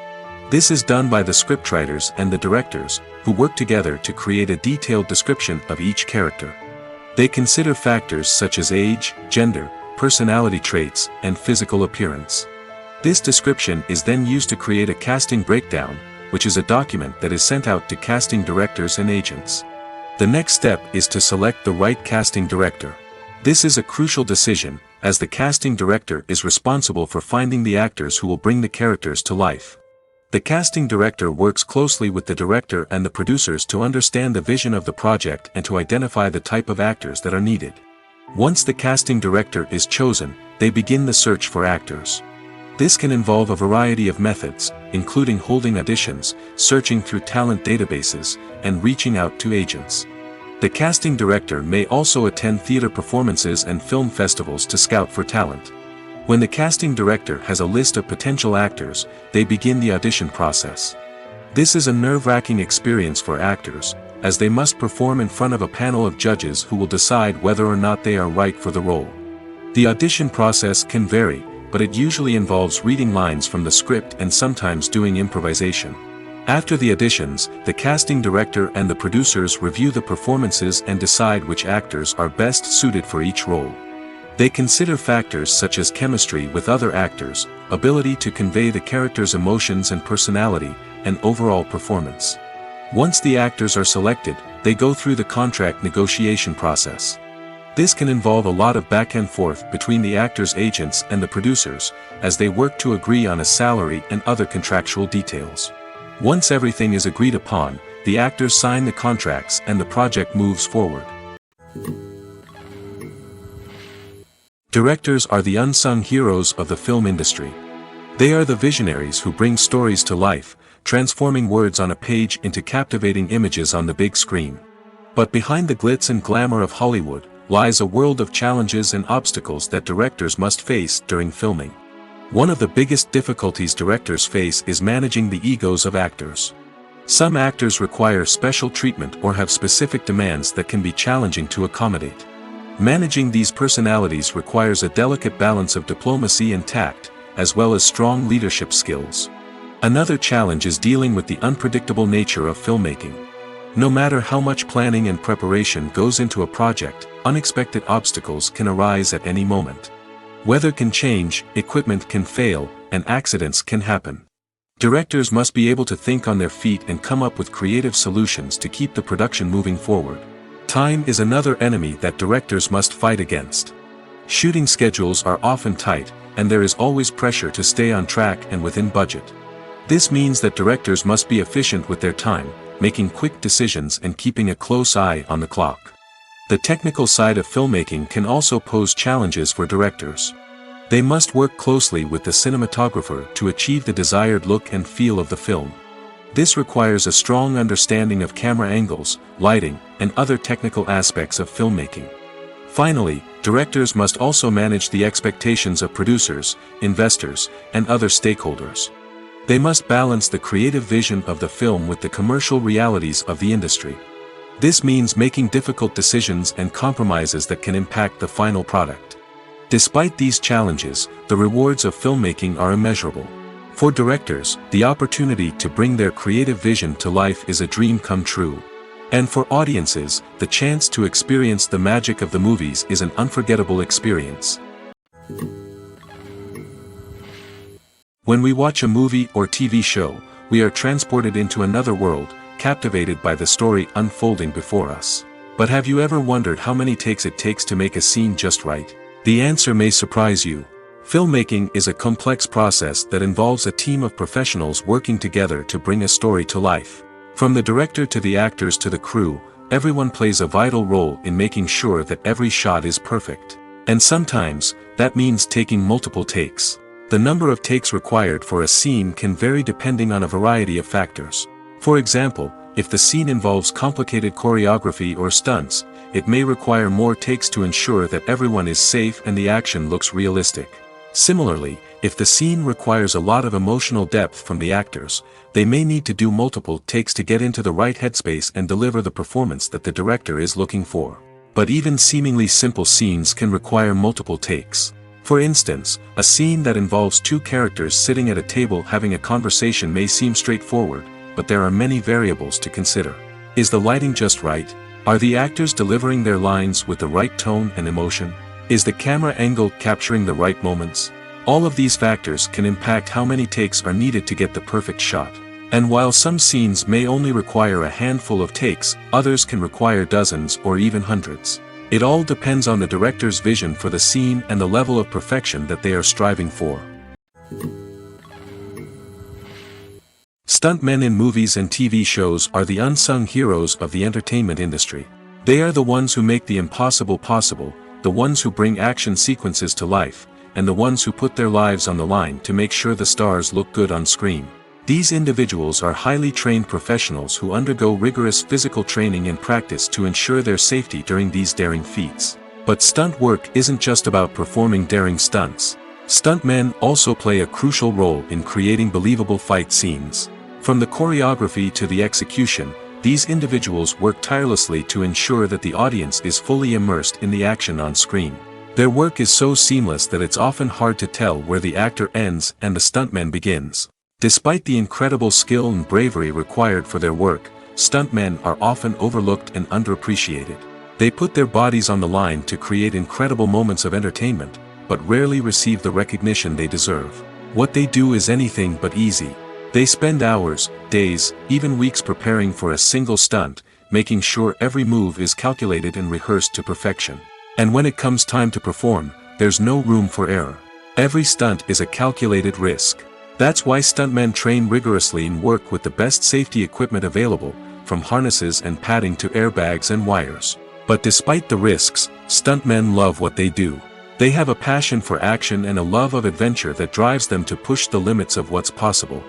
This is done by the scriptwriters and the directors, who work together to create a detailed description of each character. They consider factors such as age, gender, personality traits, and physical appearance. This description is then used to create a casting breakdown, which is a document that is sent out to casting directors and agents. The next step is to select the right casting director. This is a crucial decision, as the casting director is responsible for finding the actors who will bring the characters to life. The casting director works closely with the director and the producers to understand the vision of the project and to identify the type of actors that are needed. Once the casting director is chosen, they begin the search for actors. This can involve a variety of methods, including holding auditions, searching through talent databases, and reaching out to agents. The casting director may also attend theater performances and film festivals to scout for talent. When the casting director has a list of potential actors, they begin the audition process. This is a nerve-wracking experience for actors, as they must perform in front of a panel of judges who will decide whether or not they are right for the role. The audition process can vary, but it usually involves reading lines from the script and sometimes doing improvisation. After the auditions, the casting director and the producers review the performances and decide which actors are best suited for each role. They consider factors such as chemistry with other actors, ability to convey the character's emotions and personality, and overall performance. Once the actors are selected, they go through the contract negotiation process. This can involve a lot of back and forth between the actors' agents and the producers, as they work to agree on a salary and other contractual details. Once everything is agreed upon, the actors sign the contracts and the project moves forward. Directors are the unsung heroes of the film industry. They are the visionaries who bring stories to life, transforming words on a page into captivating images on the big screen. But behind the glitz and glamour of Hollywood, lies a world of challenges and obstacles that directors must face during filming. One of the biggest difficulties directors face is managing the egos of actors. Some actors require special treatment or have specific demands that can be challenging to accommodate. Managing these personalities requires a delicate balance of diplomacy and tact, as well as strong leadership skills. Another challenge is dealing with the unpredictable nature of filmmaking. No matter how much planning and preparation goes into a project, unexpected obstacles can arise at any moment. Weather can change, equipment can fail, and accidents can happen. Directors must be able to think on their feet and come up with creative solutions to keep the production moving forward. Time is another enemy that directors must fight against. Shooting schedules are often tight, and there is always pressure to stay on track and within budget. This means that directors must be efficient with their time, making quick decisions and keeping a close eye on the clock. The technical side of filmmaking can also pose challenges for directors. They must work closely with the cinematographer to achieve the desired look and feel of the film. This requires a strong understanding of camera angles, lighting, and other technical aspects of filmmaking. Finally, directors must also manage the expectations of producers, investors, and other stakeholders. They must balance the creative vision of the film with the commercial realities of the industry. This means making difficult decisions and compromises that can impact the final product. Despite these challenges, the rewards of filmmaking are immeasurable. For directors, the opportunity to bring their creative vision to life is a dream come true. And for audiences, the chance to experience the magic of the movies is an unforgettable experience. When we watch a movie or TV show, we are transported into another world, captivated by the story unfolding before us. But have you ever wondered how many takes it takes to make a scene just right? The answer may surprise you. Filmmaking is a complex process that involves a team of professionals working together to bring a story to life. From the director to the actors to the crew, everyone plays a vital role in making sure that every shot is perfect. And sometimes, that means taking multiple takes. The number of takes required for a scene can vary depending on a variety of factors. For example, if the scene involves complicated choreography or stunts, it may require more takes to ensure that everyone is safe and the action looks realistic. Similarly, if the scene requires a lot of emotional depth from the actors, they may need to do multiple takes to get into the right headspace and deliver the performance that the director is looking for. But even seemingly simple scenes can require multiple takes. For instance, a scene that involves two characters sitting at a table having a conversation may seem straightforward, but there are many variables to consider. Is the lighting just right? Are the actors delivering their lines with the right tone and emotion? Is the camera angle capturing the right moments? All of these factors can impact how many takes are needed to get the perfect shot. And while some scenes may only require a handful of takes, others can require dozens or even hundreds. It all depends on the director's vision for the scene and the level of perfection that they are striving for. Stuntmen in movies and TV shows are the unsung heroes of the entertainment industry. They are the ones who make the impossible possible, the ones who bring action sequences to life, and the ones who put their lives on the line to make sure the stars look good on screen. These individuals are highly trained professionals who undergo rigorous physical training and practice to ensure their safety during these daring feats. But stunt work isn't just about performing daring stunts. Stuntmen also play a crucial role in creating believable fight scenes. From the choreography to the execution, these individuals work tirelessly to ensure that the audience is fully immersed in the action on screen. Their work is so seamless that it's often hard to tell where the actor ends and the stuntman begins. Despite the incredible skill and bravery required for their work, stuntmen are often overlooked and underappreciated. They put their bodies on the line to create incredible moments of entertainment, but rarely receive the recognition they deserve. What they do is anything but easy. They spend hours, days, even weeks preparing for a single stunt, making sure every move is calculated and rehearsed to perfection. And when it comes time to perform, there's no room for error. Every stunt is a calculated risk. That's why stuntmen train rigorously and work with the best safety equipment available, from harnesses and padding to airbags and wires. But despite the risks, stuntmen love what they do. They have a passion for action and a love of adventure that drives them to push the limits of what's possible.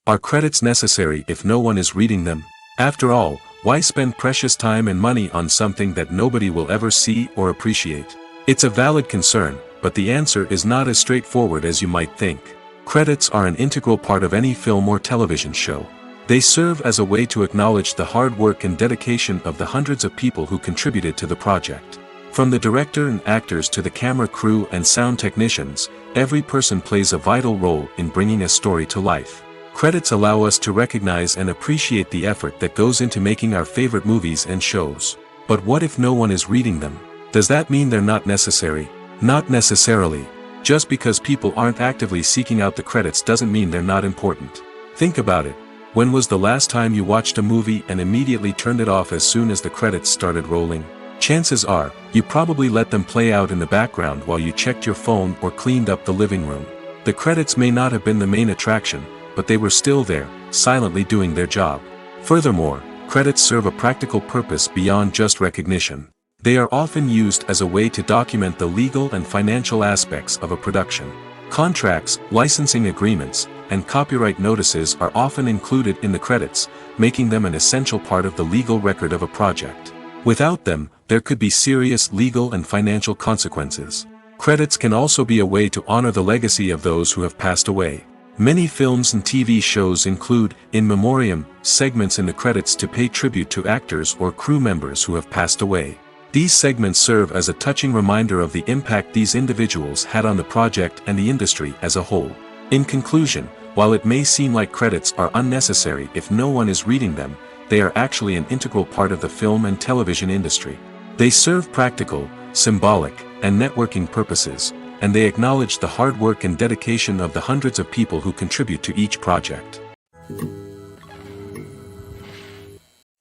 Are credits necessary if no one is reading them? After all, why spend precious time and money on something that nobody will ever see or appreciate? It's a valid concern, but the answer is not as straightforward as you might think. Credits are an integral part of any film or television show. They serve as a way to acknowledge the hard work and dedication of the hundreds of people who contributed to the project. From the director and actors to the camera crew and sound technicians, every person plays a vital role in bringing a story to life. Credits allow us to recognize and appreciate the effort that goes into making our favorite movies and shows. But what if no one is reading them? Does that mean they're not necessary? Not necessarily. Just because people aren't actively seeking out the credits doesn't mean they're not important. Think about it. When was the last time you watched a movie and immediately turned it off as soon as the credits started rolling? Chances are, you probably let them play out in the background while you checked your phone or cleaned up the living room. The credits may not have been the main attraction, but they were still there, silently doing their job. Furthermore, credits serve a practical purpose beyond just recognition. They are often used as a way to document the legal and financial aspects of a production. Contracts, licensing agreements, and copyright notices are often included in the credits, making them an essential part of the legal record of a project. Without them, there could be serious legal and financial consequences. Credits can also be a way to honor the legacy of those who have passed away. Many films and TV shows include, in memoriam, segments in the credits to pay tribute to actors or crew members who have passed away. These segments serve as a touching reminder of the impact these individuals had on the project and the industry as a whole. In conclusion, while it may seem like credits are unnecessary if no one is reading them, they are actually an integral part of the film and television industry. They serve practical, symbolic, and networking purposes, and they acknowledge the hard work and dedication of the hundreds of people who contribute to each project.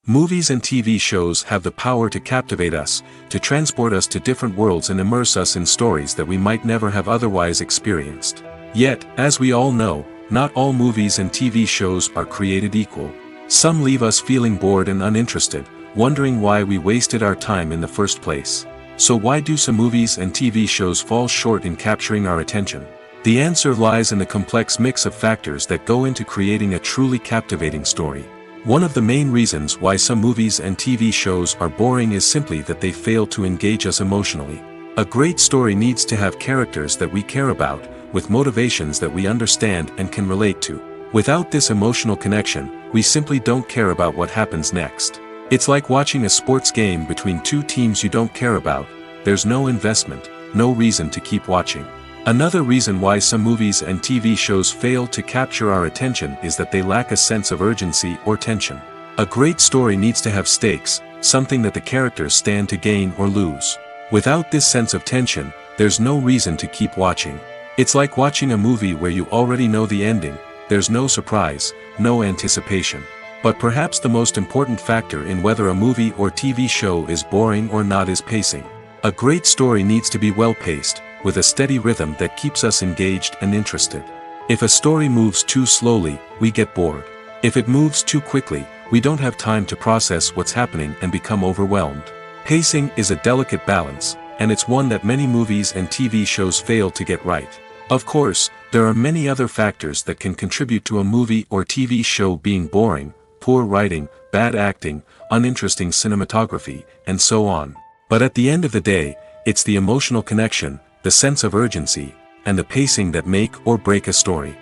Movies and TV shows have the power to captivate us, to transport us to different worlds and immerse us in stories that we might never have otherwise experienced. Yet, as we all know, not all movies and TV shows are created equal. Some leave us feeling bored and uninterested, wondering why we wasted our time in the first place. So why do some movies and TV shows fall short in capturing our attention? The answer lies in the complex mix of factors that go into creating a truly captivating story. One of the main reasons why some movies and TV shows are boring is simply that they fail to engage us emotionally. A great story needs to have characters that we care about, with motivations that we understand and can relate to. Without this emotional connection, we simply don't care about what happens next. It's like watching a sports game between two teams you don't care about. There's no investment, no reason to keep watching. Another reason why some movies and TV shows fail to capture our attention is that they lack a sense of urgency or tension. A great story needs to have stakes, something that the characters stand to gain or lose. Without this sense of tension, there's no reason to keep watching. It's like watching a movie where you already know the ending. There's no surprise, no anticipation. But perhaps the most important factor in whether a movie or TV show is boring or not is pacing. A great story needs to be well-paced, with a steady rhythm that keeps us engaged and interested. If a story moves too slowly, we get bored. If it moves too quickly, we don't have time to process what's happening and become overwhelmed. Pacing is a delicate balance, and it's one that many movies and TV shows fail to get right. Of course, there are many other factors that can contribute to a movie or TV show being boring: poor writing, bad acting, uninteresting cinematography, and so on. But at the end of the day, it's the emotional connection, the sense of urgency, and the pacing that make or break a story.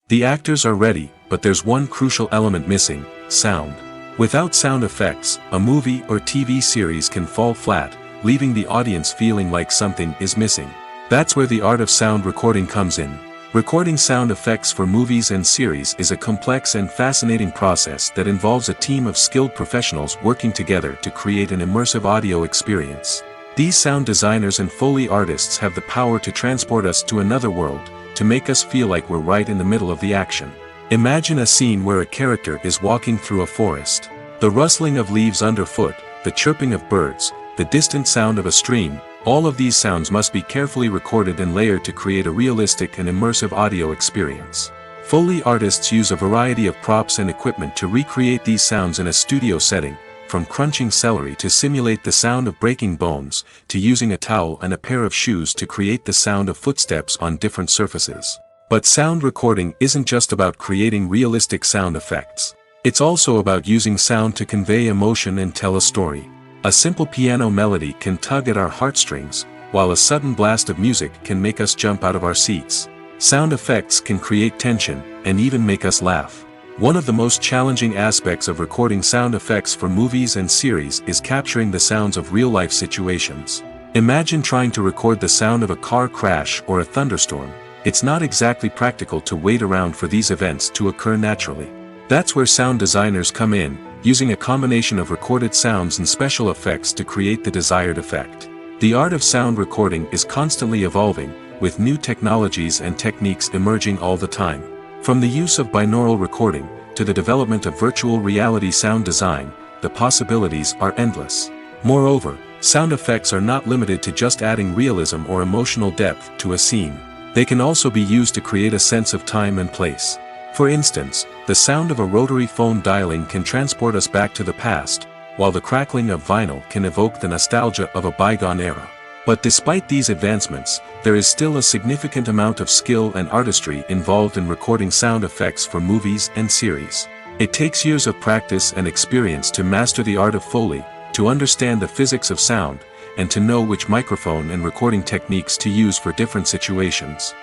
The actors are ready, but there's one crucial element missing: sound. Without sound effects, a movie or TV series can fall flat, leaving the audience feeling like something is missing. That's where the art of sound recording comes in. Recording sound effects for movies and series is a complex and fascinating process that involves a team of skilled professionals working together to create an immersive audio experience. These sound designers and Foley artists have the power to transport us to another world, to make us feel like we're right in the middle of the action. Imagine a scene where a character is walking through a forest. The rustling of leaves underfoot, the chirping of birds, the distant sound of a stream, all of these sounds must be carefully recorded and layered to create a realistic and immersive audio experience. Foley artists use a variety of props and equipment to recreate these sounds in a studio setting, from crunching celery to simulate the sound of breaking bones, to using a towel and a pair of shoes to create the sound of footsteps on different surfaces. But sound recording isn't just about creating realistic sound effects. It's also about using sound to convey emotion and tell a story. A simple piano melody can tug at our heartstrings, while a sudden blast of music can make us jump out of our seats. Sound effects can create tension, and even make us laugh. One of the most challenging aspects of recording sound effects for movies and series is capturing the sounds of real-life situations. Imagine trying to record the sound of a car crash or a thunderstorm. It's not exactly practical to wait around for these events to occur naturally. That's where sound designers come in, using a combination of recorded sounds and special effects to create the desired effect. The art of sound recording is constantly evolving, with new technologies and techniques emerging all the time. From the use of binaural recording, to the development of virtual reality sound design, the possibilities are endless. Moreover, sound effects are not limited to just adding realism or emotional depth to a scene. They can also be used to create a sense of time and place. For instance, the sound of a rotary phone dialing can transport us back to the past, while the crackling of vinyl can evoke the nostalgia of a bygone era. But despite these advancements, there is still a significant amount of skill and artistry involved in recording sound effects for movies and series. It takes years of practice and experience to master the art of Foley, to understand the physics of sound, and to know which microphone and recording techniques to use for different situations.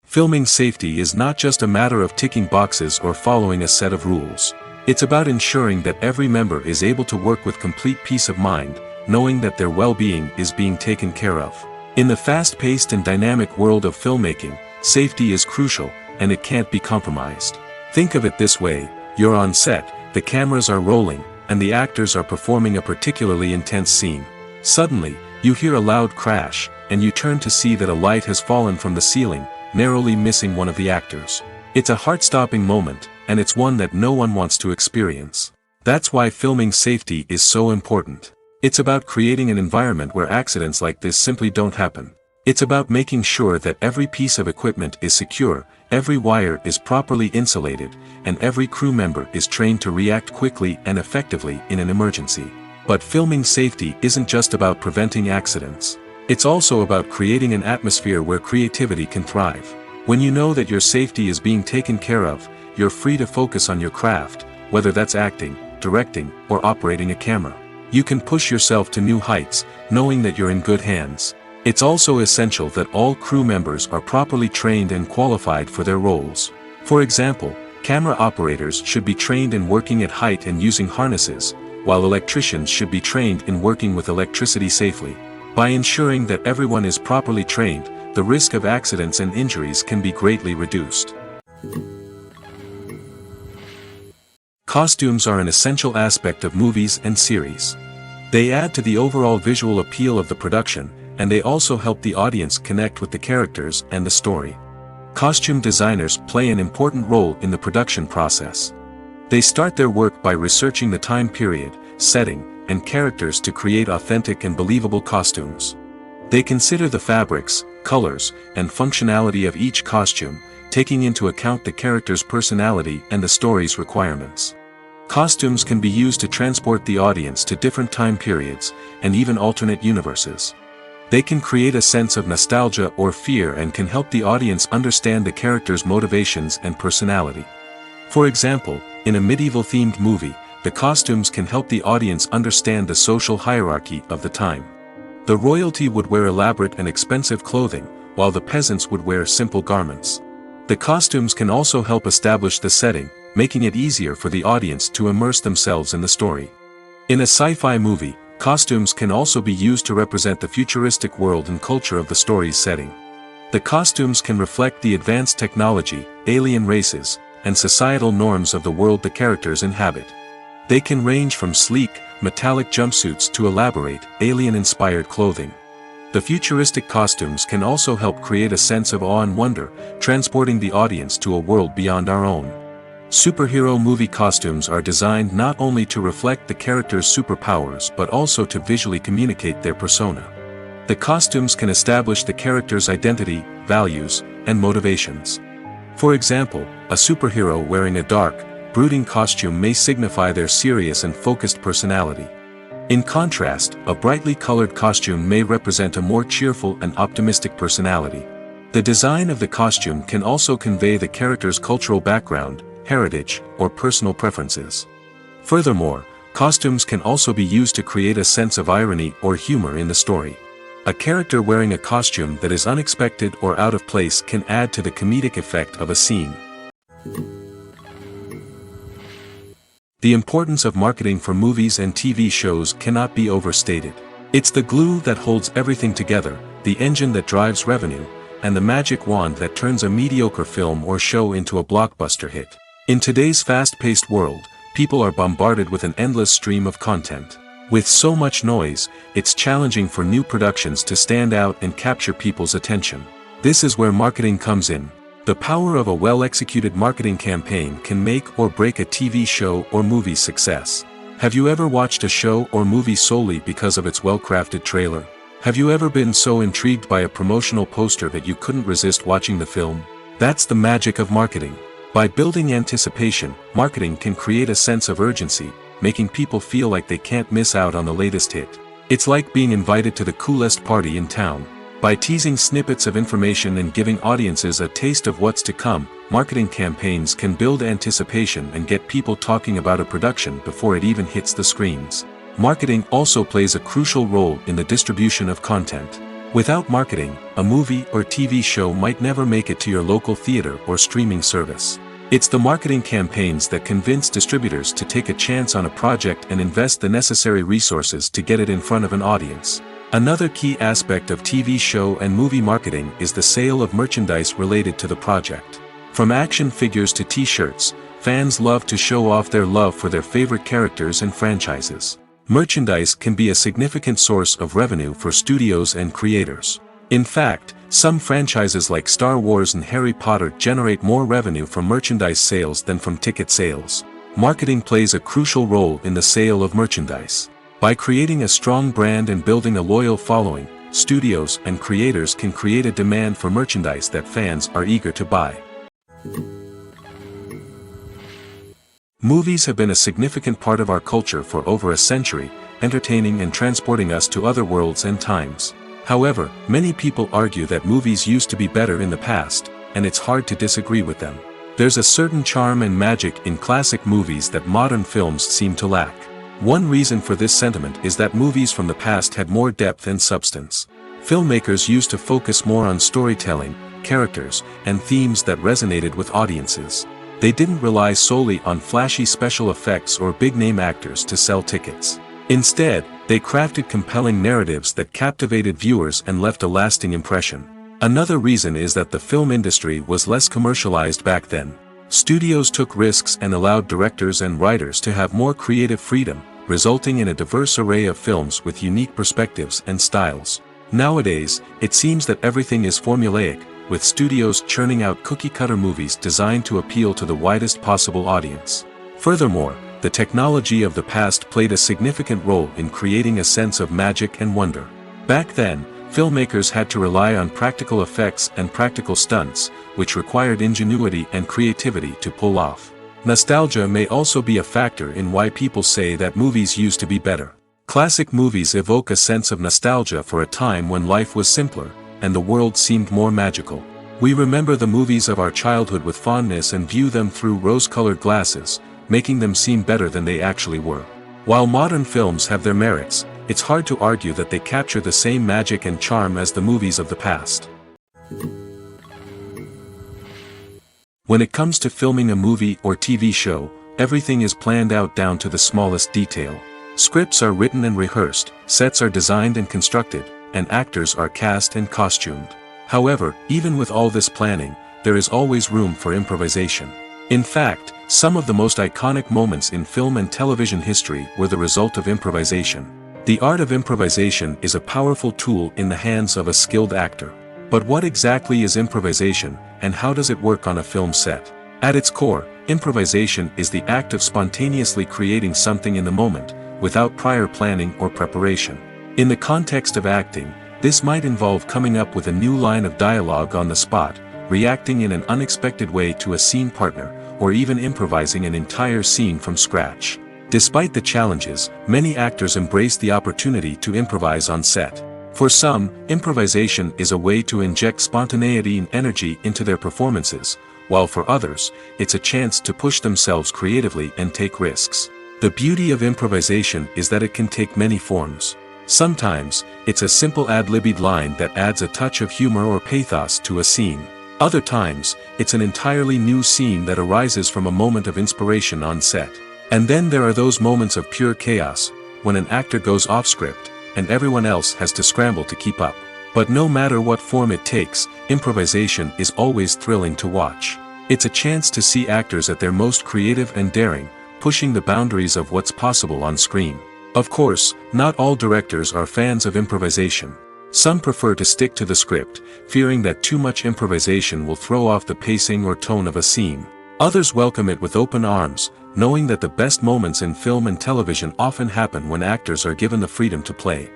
Filming safety is not just a matter of ticking boxes or following a set of rules. It's about ensuring that every member is able to work with complete peace of mind, knowing that their well-being is being taken care of. In the fast-paced and dynamic world of filmmaking, safety is crucial, and it can't be compromised. Think of it this way: you're on set, the cameras are rolling, and the actors are performing a particularly intense scene. Suddenly, you hear a loud crash, and you turn to see that a light has fallen from the ceiling, narrowly missing one of the actors. It's a heart-stopping moment, and it's one that no one wants to experience. That's why filming safety is so important. It's about creating an environment where accidents like this simply don't happen. It's about making sure that every piece of equipment is secure, every wire is properly insulated, and every crew member is trained to react quickly and effectively in an emergency. But filming safety isn't just about preventing accidents. It's also about creating an atmosphere where creativity can thrive. When you know that your safety is being taken care of, you're free to focus on your craft, whether that's acting, directing, or operating a camera. You can push yourself to new heights, knowing that you're in good hands. It's also essential that all crew members are properly trained and qualified for their roles. For example, camera operators should be trained in working at height and using harnesses, while electricians should be trained in working with electricity safely. By ensuring that everyone is properly trained, the risk of accidents and injuries can be greatly reduced. Costumes are an essential aspect of movies and series. They add to the overall visual appeal of the production, and they also help the audience connect with the characters and the story. Costume designers play an important role in the production process. They start their work by researching the time period, setting, and characters to create authentic and believable costumes. They consider the fabrics, colors, and functionality of each costume, taking into account the character's personality and the story's requirements. Costumes can be used to transport the audience to different time periods, and even alternate universes. They can create a sense of nostalgia or fear and can help the audience understand the character's motivations and personality. For example, in a medieval-themed movie, the costumes can help the audience understand the social hierarchy of the time. The royalty would wear elaborate and expensive clothing, while the peasants would wear simple garments. The costumes can also help establish the setting, making it easier for the audience to immerse themselves in the story. In a sci-fi movie, costumes can also be used to represent the futuristic world and culture of the story's setting. The costumes can reflect the advanced technology, alien races, and societal norms of the world the characters inhabit. They can range from sleek, metallic jumpsuits to elaborate, alien-inspired clothing. The futuristic costumes can also help create a sense of awe and wonder, transporting the audience to a world beyond our own. Superhero movie costumes are designed not only to reflect the character's superpowers but also to visually communicate their persona. The costumes can establish the character's identity, values, and motivations. For example, a superhero wearing a dark, brooding costume may signify their serious and focused personality. In contrast, a brightly colored costume may represent a more cheerful and optimistic personality. The design of the costume can also convey the character's cultural background, heritage, or personal preferences. Furthermore, costumes can also be used to create a sense of irony or humor in the story. A character wearing a costume that is unexpected or out of place can add to the comedic effect of a scene. The importance of marketing for movies and TV shows cannot be overstated. It's the glue that holds everything together, the engine that drives revenue, and the magic wand that turns a mediocre film or show into a blockbuster hit. In today's fast-paced world, people are bombarded with an endless stream of content. With so much noise, it's challenging for new productions to stand out and capture people's attention. This is where marketing comes in. The power of a well-executed marketing campaign can make or break a TV show or movie's success. Have you ever watched a show or movie solely because of its well-crafted trailer? Have you ever been so intrigued by a promotional poster that you couldn't resist watching the film? That's the magic of marketing. By building anticipation, marketing can create a sense of urgency, making people feel like they can't miss out on the latest hit. It's like being invited to the coolest party in town. By teasing snippets of information and giving audiences a taste of what's to come, marketing campaigns can build anticipation and get people talking about a production before it even hits the screens. Marketing also plays a crucial role in the distribution of content. Without marketing, a movie or TV show might never make it to your local theater or streaming service. It's the marketing campaigns that convince distributors to take a chance on a project and invest the necessary resources to get it in front of an audience. Another key aspect of TV show and movie marketing is the sale of merchandise related to the project. From action figures to t-shirts, fans love to show off their love for their favorite characters and franchises. Merchandise can be a significant source of revenue for studios and creators. In fact, some franchises like Star Wars and Harry Potter generate more revenue from merchandise sales than from ticket sales. Marketing plays a crucial role in the sale of merchandise. By creating a strong brand and building a loyal following, studios and creators can create a demand for merchandise that fans are eager to buy. Movies have been a significant part of our culture for over a century, entertaining and transporting us to other worlds and times. However, many people argue that movies used to be better in the past, and it's hard to disagree with them. There's a certain charm and magic in classic movies that modern films seem to lack. One reason for this sentiment is that movies from the past had more depth and substance. Filmmakers used to focus more on storytelling, characters, and themes that resonated with audiences. They didn't rely solely on flashy special effects or big-name actors to sell tickets. Instead, they crafted compelling narratives that captivated viewers and left a lasting impression. Another reason is that the film industry was less commercialized back then. Studios took risks and allowed directors and writers to have more creative freedom, resulting in a diverse array of films with unique perspectives and styles. Nowadays, it seems that everything is formulaic, with studios churning out cookie-cutter movies designed to appeal to the widest possible audience. Furthermore, the technology of the past played a significant role in creating a sense of magic and wonder. Back then, filmmakers had to rely on practical effects and practical stunts, which required ingenuity and creativity to pull off. Nostalgia may also be a factor in why people say that movies used to be better. Classic movies evoke a sense of nostalgia for a time when life was simpler, and the world seemed more magical. We remember the movies of our childhood with fondness and view them through rose-colored glasses, making them seem better than they actually were. While modern films have their merits, it's hard to argue that they capture the same magic and charm as the movies of the past. When it comes to filming a movie or TV show, everything is planned out down to the smallest detail. Scripts are written and rehearsed, sets are designed and constructed, and actors are cast and costumed. However, even with all this planning, there is always room for improvisation. In fact, some of the most iconic moments in film and television history were the result of improvisation. The art of improvisation is a powerful tool in the hands of a skilled actor. But what exactly is improvisation, and how does it work on a film set? At its core, improvisation is the act of spontaneously creating something in the moment, without prior planning or preparation. In the context of acting, this might involve coming up with a new line of dialogue on the spot, reacting in an unexpected way to a scene partner, or even improvising an entire scene from scratch. Despite the challenges, many actors embrace the opportunity to improvise on set. For some, improvisation is a way to inject spontaneity and energy into their performances, while for others, it's a chance to push themselves creatively and take risks. The beauty of improvisation is that it can take many forms. Sometimes, it's a simple ad-libbed line that adds a touch of humor or pathos to a scene. Other times, it's an entirely new scene that arises from a moment of inspiration on set. And then there are those moments of pure chaos, when an actor goes off script, and everyone else has to scramble to keep up. But no matter what form it takes, improvisation is always thrilling to watch. It's a chance to see actors at their most creative and daring, pushing the boundaries of what's possible on screen. Of course, not all directors are fans of improvisation. Some prefer to stick to the script, fearing that too much improvisation will throw off the pacing or tone of a scene. Others welcome it with open arms, knowing that the best moments in film and television often happen when actors are given the freedom to play.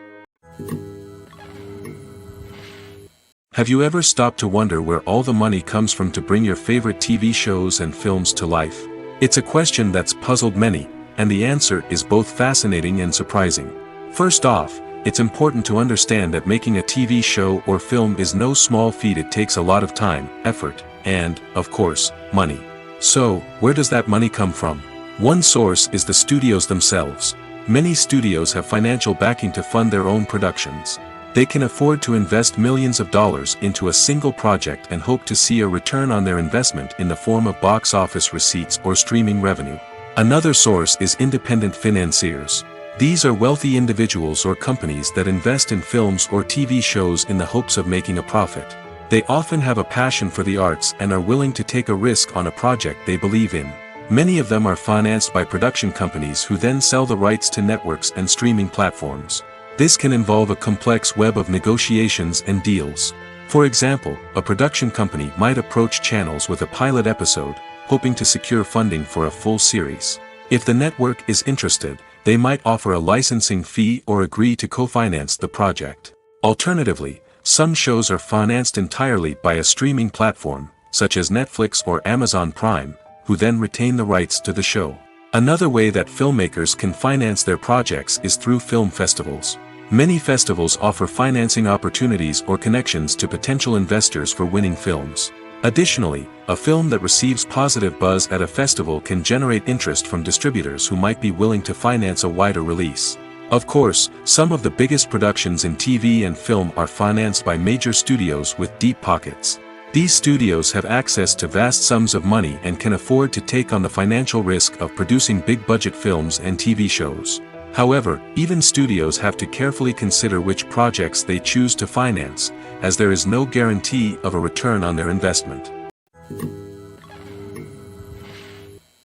Have you ever stopped to wonder where all the money comes from to bring your favorite TV shows and films to life? It's a question that's puzzled many, And the answer is both fascinating and surprising. First off, it's important to understand that making a TV show or film is no small feat. It takes a lot of time, effort, and, of course, money. So, where does that money come from? One source is the studios themselves. Many studios have financial backing to fund their own productions. They can afford to invest millions of dollars into a single project and hope to see a return on their investment in the form of box office receipts or streaming revenue. Another source is independent financiers. These are wealthy individuals or companies that invest in films or TV shows in the hopes of making a profit. They often have a passion for the arts and are willing to take a risk on a project they believe in. Many of them are financed by production companies who then sell the rights to networks and streaming platforms. This can involve a complex web of negotiations and deals. For example, a production company might approach channels with a pilot episode, hoping to secure funding for a full series. If the network is interested, they might offer a licensing fee or agree to co-finance the project. Alternatively, some shows are financed entirely by a streaming platform, such as Netflix or Amazon Prime, who then retain the rights to the show. Another way that filmmakers can finance their projects is through film festivals. Many festivals offer financing opportunities or connections to potential investors for winning films. Additionally, a film that receives positive buzz at a festival can generate interest from distributors who might be willing to finance a wider release. Of course, some of the biggest productions in TV and film are financed by major studios with deep pockets. These studios have access to vast sums of money and can afford to take on the financial risk of producing big-budget films and TV shows. However, even studios have to carefully consider which projects they choose to finance, as there is no guarantee of a return on their investment.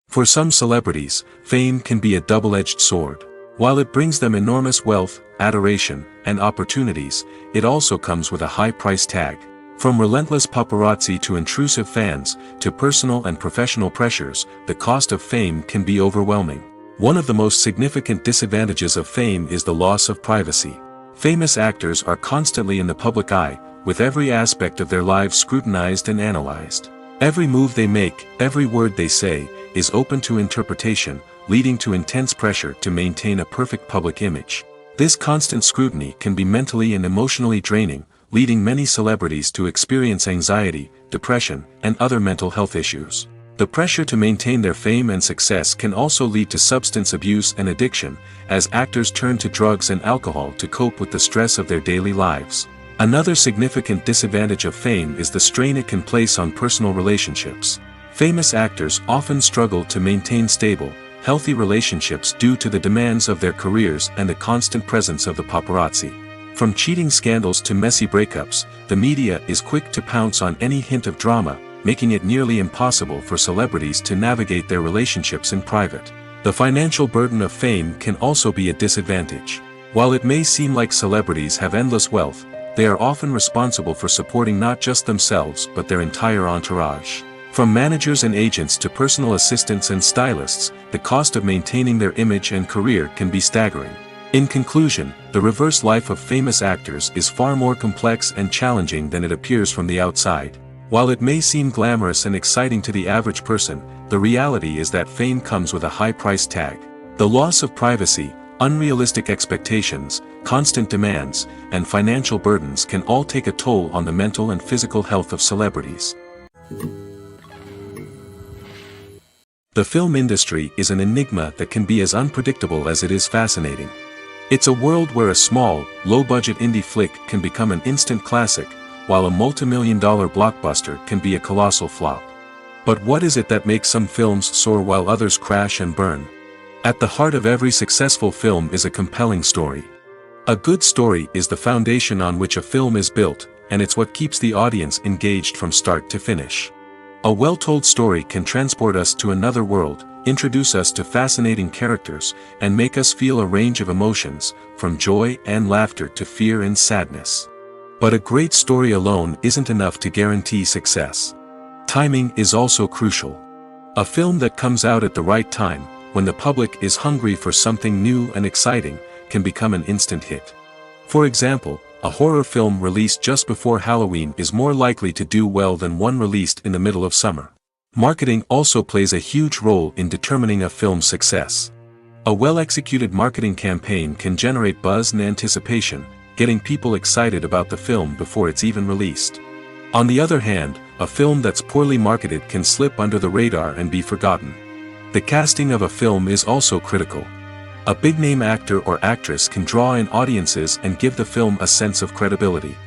For some celebrities, fame can be a double-edged sword. While it brings them enormous wealth, adoration, and opportunities, it also comes with a high price tag. From relentless paparazzi to intrusive fans, to personal and professional pressures, the cost of fame can be overwhelming. One of the most significant disadvantages of fame is the loss of privacy. Famous actors are constantly in the public eye, with every aspect of their lives scrutinized and analyzed. Every move they make, every word they say, is open to interpretation, leading to intense pressure to maintain a perfect public image. This constant scrutiny can be mentally and emotionally draining, leading many celebrities to experience anxiety, depression, and other mental health issues. The pressure to maintain their fame and success can also lead to substance abuse and addiction, as actors turn to drugs and alcohol to cope with the stress of their daily lives. Another significant disadvantage of fame is the strain it can place on personal relationships. Famous actors often struggle to maintain stable, healthy relationships due to the demands of their careers and the constant presence of the paparazzi. From cheating scandals to messy breakups, the media is quick to pounce on any hint of drama, making it nearly impossible for celebrities to navigate their relationships in private. The financial burden of fame can also be a disadvantage. While it may seem like celebrities have endless wealth, they are often responsible for supporting not just themselves but their entire entourage. From managers and agents to personal assistants and stylists, the cost of maintaining their image and career can be staggering. In conclusion, the reverse life of famous actors is far more complex and challenging than it appears from the outside. While it may seem glamorous and exciting to the average person, the reality is that fame comes with a high price tag. The loss of privacy, unrealistic expectations, constant demands, and financial burdens can all take a toll on the mental and physical health of celebrities. The film industry is an enigma that can be as unpredictable as it is fascinating. It's a world where a small, low-budget indie flick can become an instant classic, while a multi-million-dollar blockbuster can be a colossal flop. But what is it that makes some films soar while others crash and burn? At the heart of every successful film is a compelling story. A good story is the foundation on which a film is built, and it's what keeps the audience engaged from start to finish. A well-told story can transport us to another world, introduce us to fascinating characters, and make us feel a range of emotions, from joy and laughter to fear and sadness. But a great story alone isn't enough to guarantee success. Timing is also crucial. A film that comes out at the right time, when the public is hungry for something new and exciting, can become an instant hit. For example, a horror film released just before Halloween is more likely to do well than one released in the middle of summer. Marketing also plays a huge role in determining a film's success. A well-executed marketing campaign can generate buzz and anticipation, getting people excited about the film before it's even released. On the other hand, a film that's poorly marketed can slip under the radar and be forgotten. The casting of a film is also critical. A big-name actor or actress can draw in audiences and give the film a sense of credibility.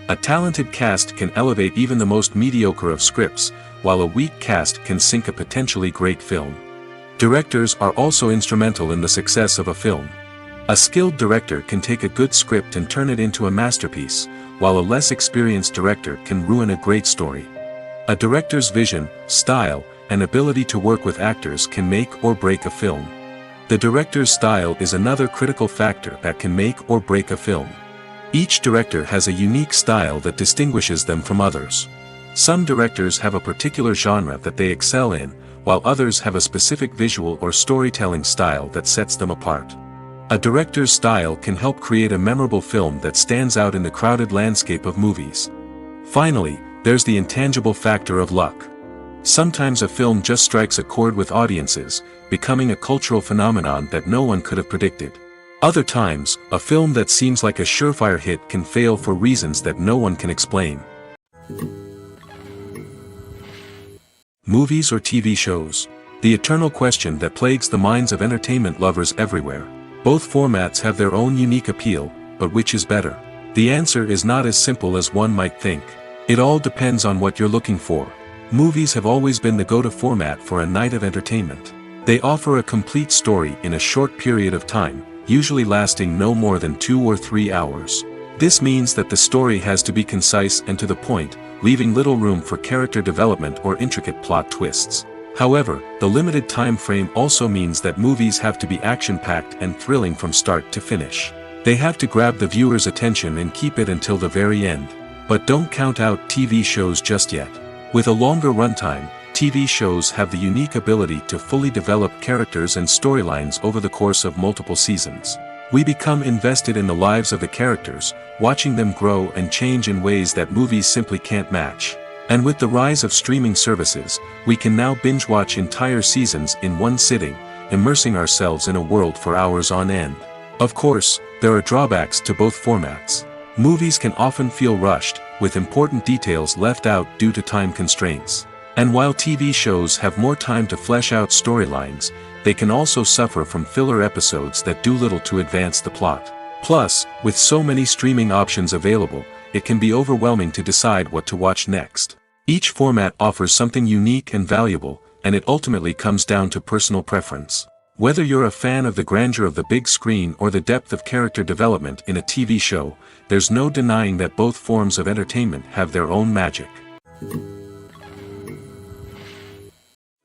A talented cast can elevate even the most mediocre of scripts, while a weak cast can sink a potentially great film. Directors are also instrumental in the success of a film. A skilled director can take a good script and turn it into a masterpiece, while a less experienced director can ruin a great story. A director's vision, style, and ability to work with actors can make or break a film. The director's style is another critical factor that can make or break a film. Each director has a unique style that distinguishes them from others. Some directors have a particular genre that they excel in, while others have a specific visual or storytelling style that sets them apart. A director's style can help create a memorable film that stands out in the crowded landscape of movies. Finally, there's the intangible factor of luck. Sometimes a film just strikes a chord with audiences, becoming a cultural phenomenon that no one could have predicted. Other times, a film that seems like a surefire hit can fail for reasons that no one can explain. Movies or TV shows? The eternal question that plagues the minds of entertainment lovers everywhere. Both formats have their own unique appeal, but which is better? The answer is not as simple as one might think. It all depends on what you're looking for. Movies have always been the go-to format for a night of entertainment. They offer a complete story in a short period of time, usually lasting no more than 2 or 3 hours. This means that the story has to be concise and to the point, leaving little room for character development or intricate plot twists. However, the limited time frame also means that movies have to be action-packed and thrilling from start to finish. They have to grab the viewer's attention and keep it until the very end. But don't count out TV shows just yet. With a longer runtime, TV shows have the unique ability to fully develop characters and storylines over the course of multiple seasons. We become invested in the lives of the characters, watching them grow and change in ways that movies simply can't match. And with the rise of streaming services, we can now binge-watch entire seasons in one sitting, immersing ourselves in a world for hours on end. Of course, there are drawbacks to both formats. Movies can often feel rushed, with important details left out due to time constraints. And while TV shows have more time to flesh out storylines, they can also suffer from filler episodes that do little to advance the plot. Plus, with so many streaming options available, it can be overwhelming to decide what to watch next. Each format offers something unique and valuable, and it ultimately comes down to personal preference. Whether you're a fan of the grandeur of the big screen or the depth of character development in a TV show, there's no denying that both forms of entertainment have their own magic.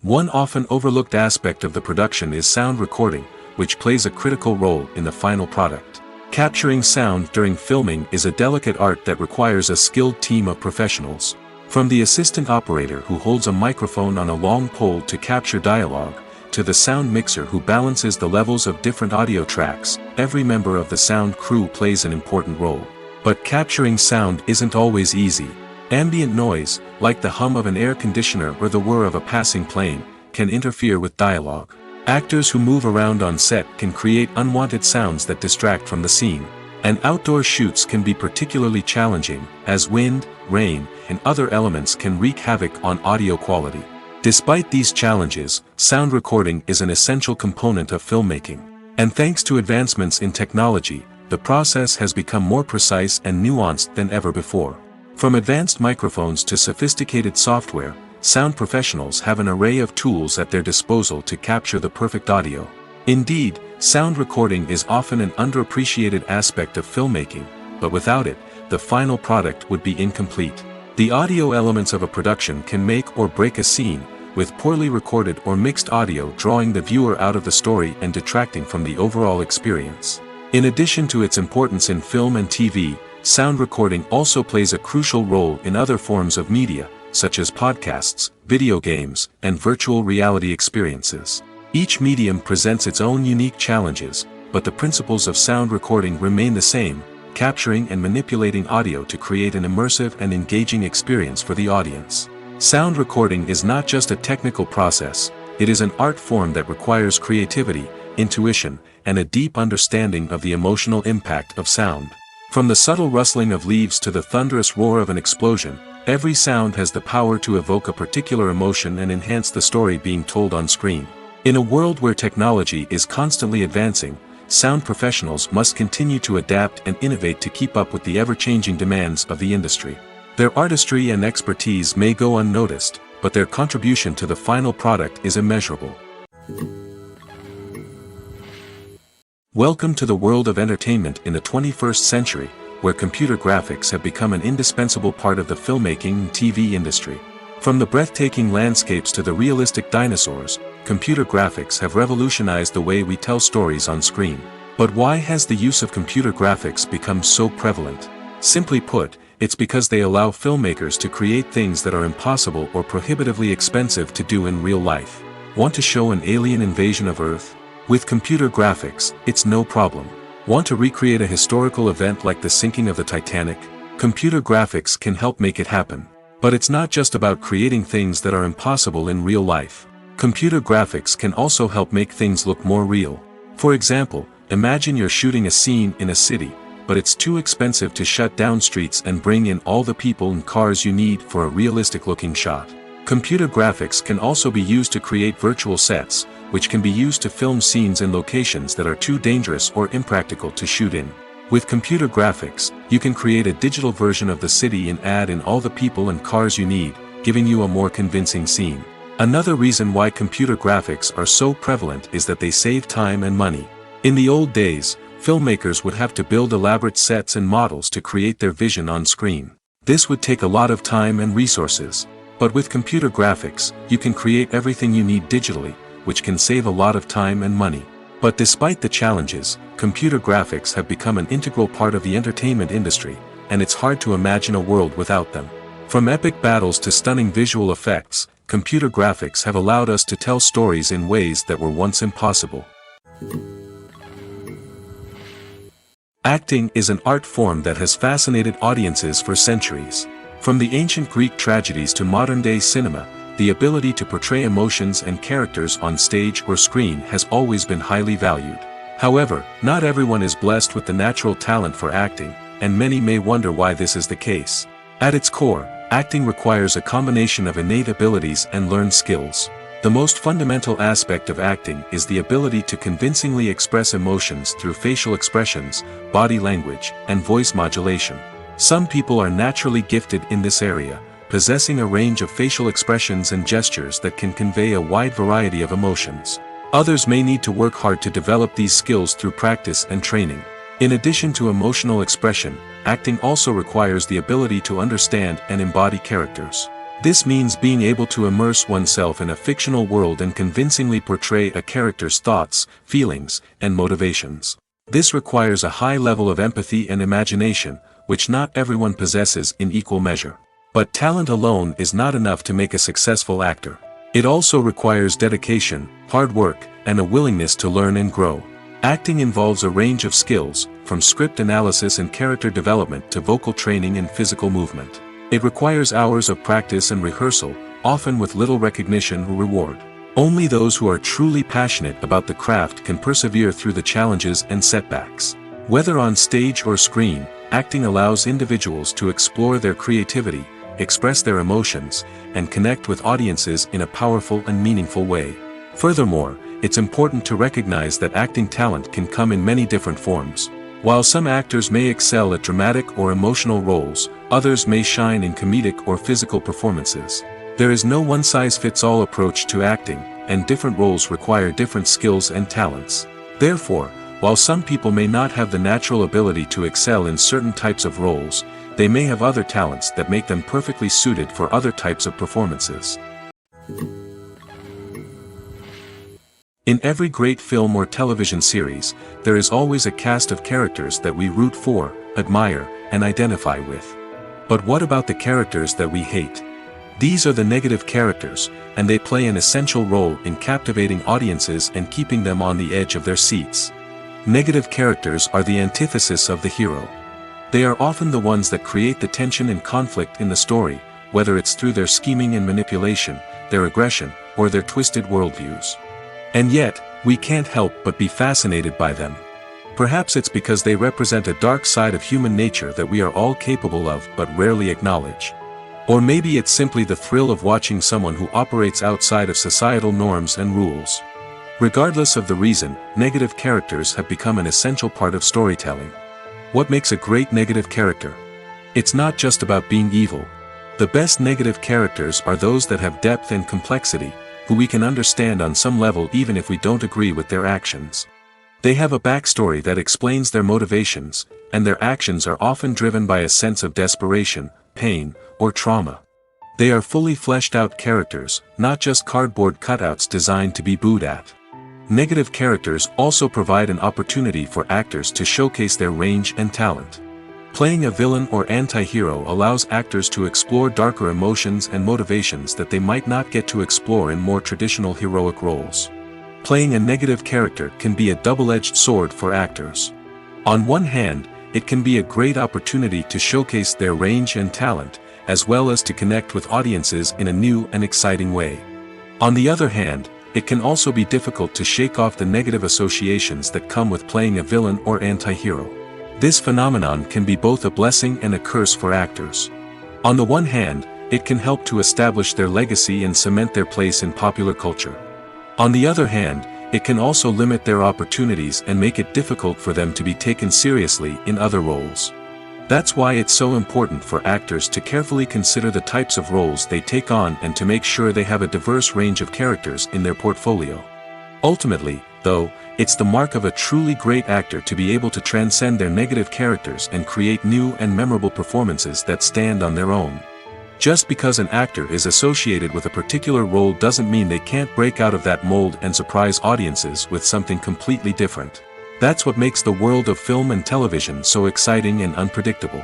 One often overlooked aspect of the production is sound recording, which plays a critical role in the final product. Capturing sound during filming is a delicate art that requires a skilled team of professionals. From the assistant operator who holds a microphone on a long pole to capture dialogue, to the sound mixer who balances the levels of different audio tracks, every member of the sound crew plays an important role. But capturing sound isn't always easy. Ambient noise, like the hum of an air conditioner or the whir of a passing plane, can interfere with dialogue. Actors who move around on set can create unwanted sounds that distract from the scene. And outdoor shoots can be particularly challenging, as wind, rain, and other elements can wreak havoc on audio quality. Despite these challenges, sound recording is an essential component of filmmaking. And thanks to advancements in technology, the process has become more precise and nuanced than ever before. From advanced microphones to sophisticated software, sound professionals have an array of tools at their disposal to capture the perfect audio. Indeed, sound recording is often an underappreciated aspect of filmmaking, but without it, the final product would be incomplete. The audio elements of a production can make or break a scene, with poorly recorded or mixed audio drawing the viewer out of the story and detracting from the overall experience. In addition to its importance in film and TV, sound recording also plays a crucial role in other forms of media, such as podcasts, video games, and virtual reality experiences. Each medium presents its own unique challenges, but the principles of sound recording remain the same, capturing and manipulating audio to create an immersive and engaging experience for the audience. Sound recording is not just a technical process, it is an art form that requires creativity, intuition, and a deep understanding of the emotional impact of sound. From the subtle rustling of leaves to the thunderous roar of an explosion, every sound has the power to evoke a particular emotion and enhance the story being told on screen. In a world where technology is constantly advancing, sound professionals must continue to adapt and innovate to keep up with the ever-changing demands of the industry. Their artistry and expertise may go unnoticed, but their contribution to the final product is immeasurable. Welcome to the world of entertainment in the 21st century, where computer graphics have become an indispensable part of the filmmaking and TV industry. From the breathtaking landscapes to the realistic dinosaurs, computer graphics have revolutionized the way we tell stories on screen. But why has the use of computer graphics become so prevalent? Simply put, it's because they allow filmmakers to create things that are impossible or prohibitively expensive to do in real life. Want to show an alien invasion of Earth? With computer graphics, it's no problem. Want to recreate a historical event like the sinking of the Titanic? Computer graphics can help make it happen. But it's not just about creating things that are impossible in real life. Computer graphics can also help make things look more real. For example, imagine you're shooting a scene in a city, but it's too expensive to shut down streets and bring in all the people and cars you need for a realistic-looking shot. Computer graphics can also be used to create virtual sets, which can be used to film scenes in locations that are too dangerous or impractical to shoot in. With computer graphics, you can create a digital version of the city and add in all the people and cars you need, giving you a more convincing scene. Another reason why computer graphics are so prevalent is that they save time and money. In the old days, filmmakers would have to build elaborate sets and models to create their vision on screen. This would take a lot of time and resources. But with computer graphics, you can create everything you need digitally, which can save a lot of time and money. But despite the challenges, computer graphics have become an integral part of the entertainment industry, and it's hard to imagine a world without them. From epic battles to stunning visual effects, computer graphics have allowed us to tell stories in ways that were once impossible. Acting is an art form that has fascinated audiences for centuries. From the ancient Greek tragedies to modern-day cinema, the ability to portray emotions and characters on stage or screen has always been highly valued. However, not everyone is blessed with the natural talent for acting, and many may wonder why this is the case. At its core, acting requires a combination of innate abilities and learned skills. The most fundamental aspect of acting is the ability to convincingly express emotions through facial expressions, body language, and voice modulation. Some people are naturally gifted in this area, possessing a range of facial expressions and gestures that can convey a wide variety of emotions. Others may need to work hard to develop these skills through practice and training. In addition to emotional expression, acting also requires the ability to understand and embody characters. This means being able to immerse oneself in a fictional world and convincingly portray a character's thoughts, feelings, and motivations. This requires a high level of empathy and imagination, which not everyone possesses in equal measure. But talent alone is not enough to make a successful actor. It also requires dedication, hard work, and a willingness to learn and grow. Acting involves a range of skills, from script analysis and character development to vocal training and physical movement. It requires hours of practice and rehearsal, often with little recognition or reward. Only those who are truly passionate about the craft can persevere through the challenges and setbacks. Whether on stage or screen, acting allows individuals to explore their creativity, express their emotions, and connect with audiences in a powerful and meaningful way. Furthermore, it's important to recognize that acting talent can come in many different forms. While some actors may excel at dramatic or emotional roles, others may shine in comedic or physical performances. There is no one-size-fits-all approach to acting, and different roles require different skills and talents. Therefore, while some people may not have the natural ability to excel in certain types of roles, they may have other talents that make them perfectly suited for other types of performances. In every great film or television series, there is always a cast of characters that we root for, admire, and identify with. But what about the characters that we hate? These are the negative characters, and they play an essential role in captivating audiences and keeping them on the edge of their seats. Negative characters are the antithesis of the hero. They are often the ones that create the tension and conflict in the story, whether it's through their scheming and manipulation, their aggression, or their twisted worldviews. And yet, We can't help but be fascinated by them. Perhaps it's because they represent a dark side of human nature that we are all capable of but rarely acknowledge. Or maybe it's simply the thrill of watching someone who operates outside of societal norms and rules. Regardless of the reason, negative characters have become an essential part of storytelling. What makes a great negative character? It's not just about being evil. The best negative characters are those that have depth and complexity, who we can understand on some level even if we don't agree with their actions. They have a backstory that explains their motivations, and their actions are often driven by a sense of desperation, pain, or trauma. They are fully fleshed out characters, not just cardboard cutouts designed to be booed at. Negative characters also provide an opportunity for actors to showcase their range and talent. Playing a villain or anti-hero allows actors to explore darker emotions and motivations that they might not get to explore in more traditional heroic roles. Playing a negative character can be a double-edged sword for actors. On one hand, it can be a great opportunity to showcase their range and talent, as well as to connect with audiences in a new and exciting way. On the other hand, it can also be difficult to shake off the negative associations that come with playing a villain or anti-hero. This phenomenon can be both a blessing and a curse for actors. On the one hand, it can help to establish their legacy and cement their place in popular culture. On the other hand, it can also limit their opportunities and make it difficult for them to be taken seriously in other roles. That's why it's so important for actors to carefully consider the types of roles they take on and to make sure they have a diverse range of characters in their portfolio. Ultimately, though, it's the mark of a truly great actor to be able to transcend their negative characters and create new and memorable performances that stand on their own. Just because an actor is associated with a particular role doesn't mean they can't break out of that mold and surprise audiences with something completely different. That's what makes the world of film and television so exciting and unpredictable.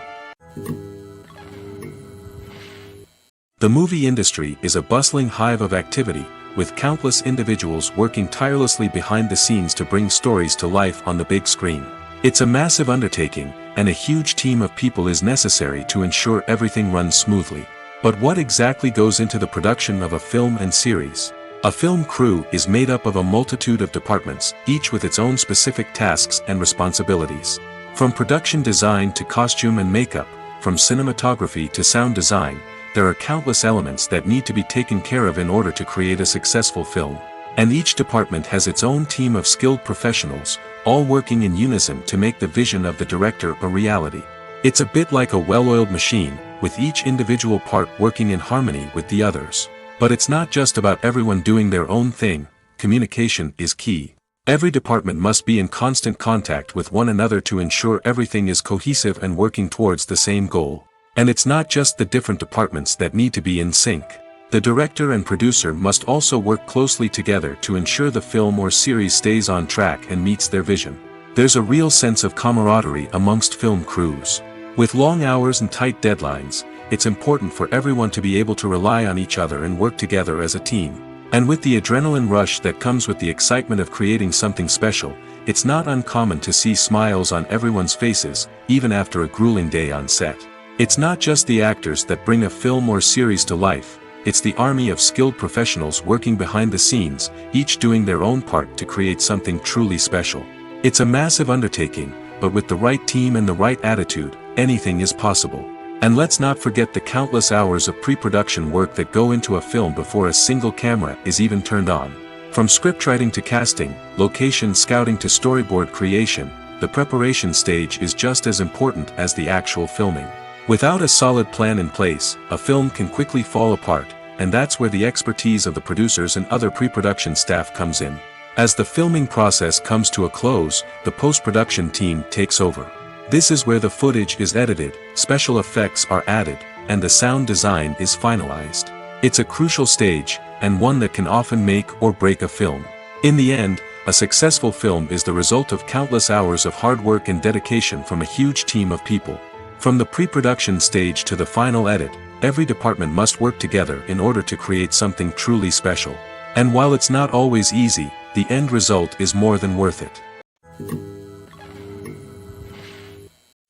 The movie industry is a bustling hive of activity, with countless individuals working tirelessly behind the scenes to bring stories to life on the big screen. It's a massive undertaking, and a huge team of people is necessary to ensure everything runs smoothly. But what exactly goes into the production of a film and series? A film crew is made up of a multitude of departments, each with its own specific tasks and responsibilities. From production design to costume and makeup, from cinematography to sound design, there are countless elements that need to be taken care of in order to create a successful film. And each department has its own team of skilled professionals, all working in unison to make the vision of the director a reality. It's a bit like a well-oiled machine, with each individual part working in harmony with the others. But it's not just about everyone doing their own thing. Communication is key. Every department must be in constant contact with one another to ensure everything is cohesive and working towards the same goal. And it's not just the different departments that need to be in sync. The director and producer must also work closely together to ensure the film or series stays on track and meets their vision. There's a real sense of camaraderie amongst film crews. With long hours and tight deadlines, it's important for everyone to be able to rely on each other and work together as a team. And with the adrenaline rush that comes with the excitement of creating something special, it's not uncommon to see smiles on everyone's faces, even after a grueling day on set. It's not just the actors that bring a film or series to life, it's the army of skilled professionals working behind the scenes, each doing their own part to create something truly special. It's a massive undertaking, but with the right team and the right attitude, anything is possible. And let's not forget the countless hours of pre-production work that go into a film before a single camera is even turned on. From scriptwriting to casting, location scouting to storyboard creation, the preparation stage is just as important as the actual filming. Without a solid plan in place, a film can quickly fall apart, and that's where the expertise of the producers and other pre-production staff comes in. As the filming process comes to a close, the post-production team takes over. This is where the footage is edited, special effects are added, and the sound design is finalized. It's a crucial stage, and one that can often make or break a film. In the end, a successful film is the result of countless hours of hard work and dedication from a huge team of people. From the pre-production stage to the final edit, every department must work together in order to create something truly special. And while it's not always easy, the end result is more than worth it.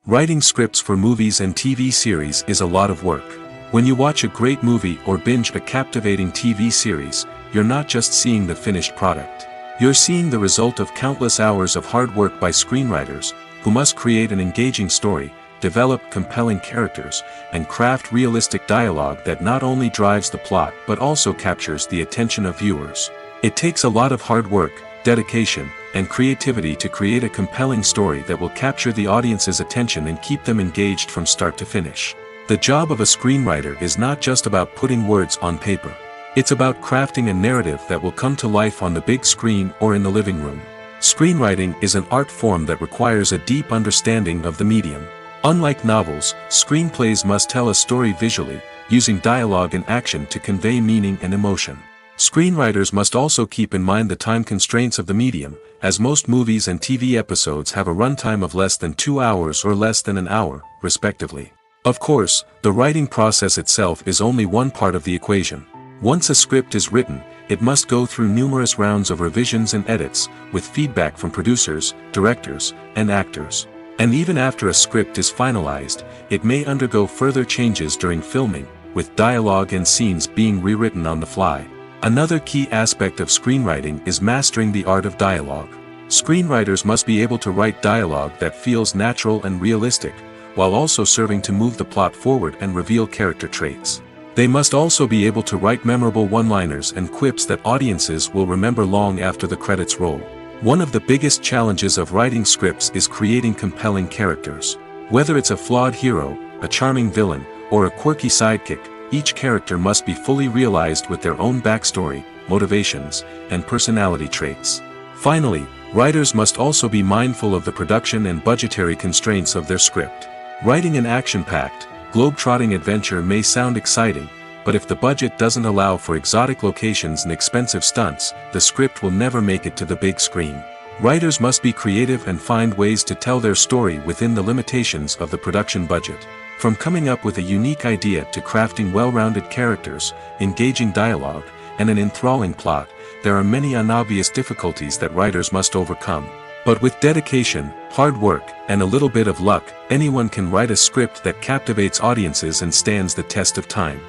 Writing scripts for movies and TV series is a lot of work. When you watch a great movie or binge a captivating TV series, you're not just seeing the finished product. You're seeing the result of countless hours of hard work by screenwriters, who must create an engaging story, develop compelling characters, and craft realistic dialogue that not only drives the plot but also captures the attention of viewers. It takes a lot of hard work, dedication, and creativity to create a compelling story that will capture the audience's attention and keep them engaged from start to finish. The job of a screenwriter is not just about putting words on paper. It's about crafting a narrative that will come to life on the big screen or in the living room. Screenwriting is an art form that requires a deep understanding of the medium. Unlike novels, screenplays must tell a story visually, using dialogue and action to convey meaning and emotion. Screenwriters must also keep in mind the time constraints of the medium, as most movies and TV episodes have a runtime of less than 2 hours or less than an hour, respectively. Of course, the writing process itself is only one part of the equation. Once a script is written, it must go through numerous rounds of revisions and edits, with feedback from producers, directors, and actors. And even after a script is finalized, it may undergo further changes during filming, with dialogue and scenes being rewritten on the fly. Another key aspect of screenwriting is mastering the art of dialogue. Screenwriters must be able to write dialogue that feels natural and realistic, while also serving to move the plot forward and reveal character traits. They must also be able to write memorable one-liners and quips that audiences will remember long after the credits roll. One of the biggest challenges of writing scripts is creating compelling characters. Whether it's a flawed hero, a charming villain, or a quirky sidekick, each character must be fully realized with their own backstory, motivations, and personality traits. Finally, writers must also be mindful of the production and budgetary constraints of their script. Writing an action-packed, globe-trotting adventure may sound exciting, but if the budget doesn't allow for exotic locations and expensive stunts, the script will never make it to the big screen. Writers must be creative and find ways to tell their story within the limitations of the production budget. From coming up with a unique idea to crafting well-rounded characters, engaging dialogue, and an enthralling plot, there are many unobvious difficulties that writers must overcome. But with dedication, hard work, and a little bit of luck, anyone can write a script that captivates audiences and stands the test of time.